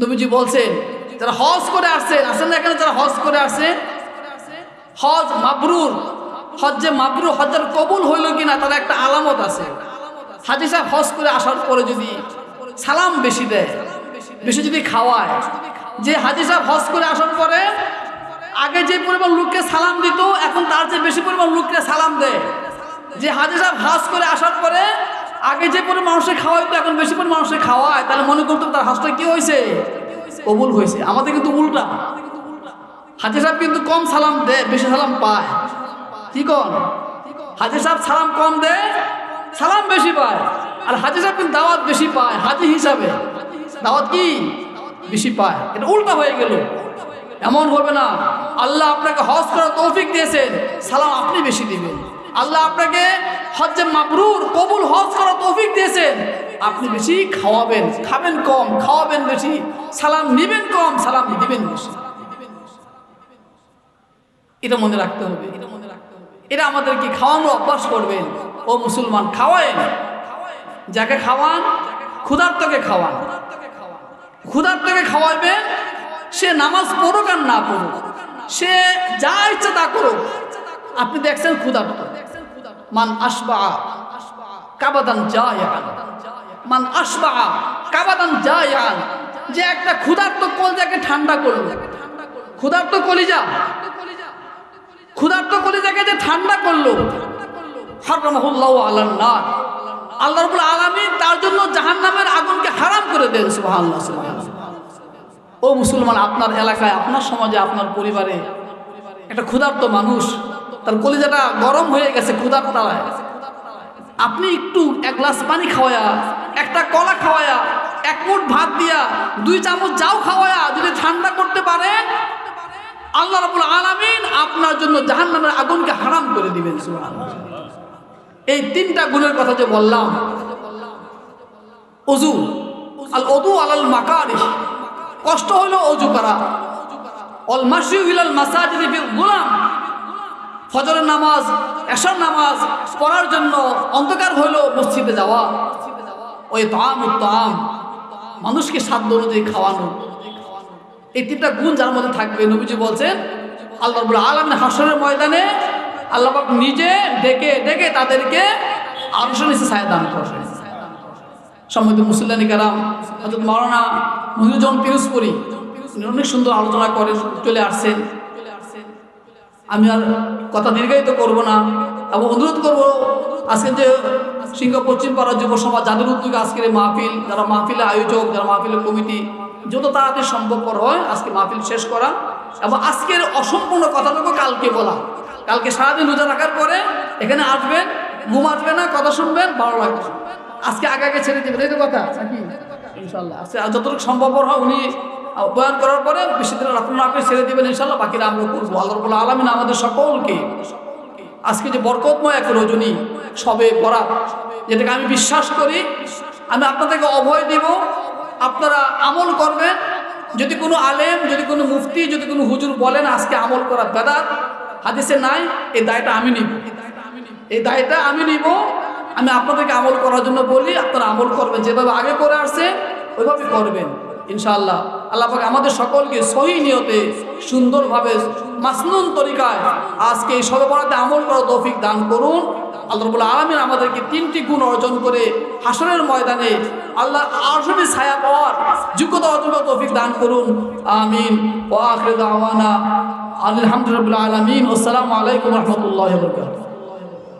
নবীজি বলছেন যারা হজ করে আসছেন না এখানে, যারা হজ করে আসছে, হজ মাবরুর, হজ্জে মাবরুর, হজ্জের কবুল হইল কিনা তার একটা আলামত আছে। হাজী সাহেব হজ করে আসার পরে যদি সালাম বেশি দেয়, বেশি যদি খাওয়ায়, যে হাজী সাহেব হজ করে আসার পরে আগে যে পরিমাণ লোককে সালাম দিত এখন তার চেয়ে বেশি পরিমাণ লোককে সালাম দেয়। যে হাজী সাহেব হজ করে আসার পরে আগে যে পরিমাণ মানুষের খাওয়াইতো এখন বেশি পরিমাণ মানুষের খাওয়ায়, তাহলে মনে করতো তার হজটা কি হয়েছে? কবুল হয়েছে। আমাদের কিন্তু উল্টা, হাজী সাহেব কিন্তু কম সালাম দেয়, বেশি সালাম পায়। কি কন? হাজী সাহেব সালাম কম দেয়, সালাম বেশি পায়, আর হাজী সাহেব কিন্তু দাওয়াত বেশি পায়। হাজী হিসাবে দাওয়াত কি বেশি পায়, এটা উল্টা হয়ে গেল। এমন হবে না। আল্লাহ আপনাকে হজ করার তৌফিক দিয়েছেন, সালাম আপনি বেশি দিবেন। আল্লাহ আপনাকে হজ্জে মাবরুর কবুল হজ করার তৌফিক দিয়েছেন, আপনি বেশি খাওয়াবেন, খাবেন কম, খাওয়াবেন বেশি, সালাম নিবেন কম, সালাম দিবেন বেশি। এটা মনে রাখতে হবে, এটা আমাদেরকে খাওয়ানোর অভ্যাস করবেন। ও মুসলমান, খাওয়ায়েন, যাকে খাওয়ান ক্ষুধার্তকে খাওয়ান, ক্ষুধার্তকে খাওয়াইবেন। সে নামাজ পড়ুক আর না পড়ুক, সে যা ইচ্ছা তা করুক, আপনি দেখছেন ক্ষুধার্ত, মান আসবা কাবাদান জায়ান, মান আসবা কাবাদান জায়ান, যে একটা ক্ষুধার্ত কলিজাকে ঠান্ডা করলো, ক্ষুধার্ত কলিজা, ক্ষুধার্ত কলিজাকে যে ঠান্ডা করলো, হারামাহুল্লাহু আলান নার, আল্লাহ রাব্বুল আলামিন তার জন্য জাহান্নামের আগুনকে হারাম করে দেন। সুবহানাল্লাহ, সুবহানাল্লাহ। ও মুসলমান, আপনার এলাকায়, আপনার সমাজে, আপনার পরিবারে একটা ক্ষুধার্ত মানুষ, তার কলিজাটা গরম হয়ে গেছে ক্ষুধার্তায়, আপনি একটু 1 গ্লাস পানি খাওয়ায়া, একটা কলা খাওয়ায়া, 1 মুঠ ভাত দিয়া, 2 চামচ যাও খাওয়ায়া যদি ঠান্ডা করতে পারেন, আল্লাহ রাব্বুল আলামিন আপনার জন্য জাহান্নামের আগুনকে হারাম করে দিবেন। সুবহানাল্লাহ। এই 3টা গুণের কথা যে বললাম, ওযু, আল ওযু আলাল মাকারিহ, কষ্ট হলো ওযু করা, অল মাশিউ ইলাল মাসাজিদ বিল গুলাম, ফজরের নামাজ, এশার নামাজ পড়ার জন্য অন্ধকার হলো মসজিদে যাওয়া, ওই তাআম, মানুষকে সাধ্য অনুযায়ী খাওয়ানো, এই 3টা গুণ যার মধ্যে থাকবে, নবীজি বলছেন আল্লাহ রাব্বুল আলামিন হাশরের ময়দানে আল্লাহ পাক নিজে ডেকে ডেকে তাদেরকে আরশের নিচে ছায়া দান করবেন। সম্মানিত মুসল্লিয়ানে কেরাম, হযরত মাওলানা মহিউজ্জামান পিরোজপুরী অনেক সুন্দর আলোচনা করেন, চলে আসছেন। আমি আর কথা দীর্ঘায়িত করব না, এবং অনুরোধ করব আজকে যে সিংহ পশ্চিম পাড়া যুব সমাজ যাদের উদ্যোগে আজকের মাহফিল, যারা মাহফিলের আয়োজক, যারা মাহফিলের কমিটি, যত তাড়াতাড়ি সম্ভবপর হয় আজকে মাহফিল শেষ করা, এবং আজকের অসম্পূর্ণ কথাটুকু কালকে বলা। কালকে সারাদিন রোজা রাখার পরে এখানে আসবেন, ঘুম আসবে না, কথা শুনবেন, ভালো লাগবে। আজকে আগে আগে ছেড়ে দেবেন, এই তো কথা নাকি? ইনশাল্লাহ আজকে যতটুকু সম্ভবপর হয় উনি বয়ান করার পরে বেশি দিন আপনারা আপনি ছেড়ে দেবেন, ইনশাল্লাহ বাকিরা আমরা করবো। আল্লাহ রাব্বুল আলামিন আমাদের সকলকে আজকে যে বরকতময় এক রজনী, সবে বরাত, যেটাকে আমি বিশ্বাস করি আমি আপনাদেরকে অভয় দিব, আপনারা আমল করবেন। যদি কোনো আলেম, যদি কোনো মুফতি, যদি কোনো হুজুর বলেন আজকে আমল করা বেদাত, হাদিসে নাই, এই দায়টা আমি নিব, এই দায়টা আমি নিব। আমি আপনাদেরকে আমল করার জন্য বলি, আপনারা আমল করবেন, যেভাবে আগে করে আসছে ওইভাবে করবেন ইনশাআল্লাহ। আল্লাহ পাক আমাদের সকলকে সহি নিয়তে সুন্দরভাবে মাসনুন তরিকায় আজকে এই শবে বরাতে আমল করার তৌফিক দান করুন। আল্লাহ রাব্বুল আলামিন আমাদেরকে 3টি গুণ অর্জন করে হাসরের ময়দানে আল্লাহ আরশের ছায়া পাওয়ার যোগ্যতা অর্জন করার তৌফিক দান করুন। আমিন। ওয়া আখিরু দাওয়ানা আলহামদুলিল্লাহি রাব্বিল আলামিন। আসসালামু আলাইকুম ওয়া রাহমাতুল্লাহি ওয়া বারাকাতুহু।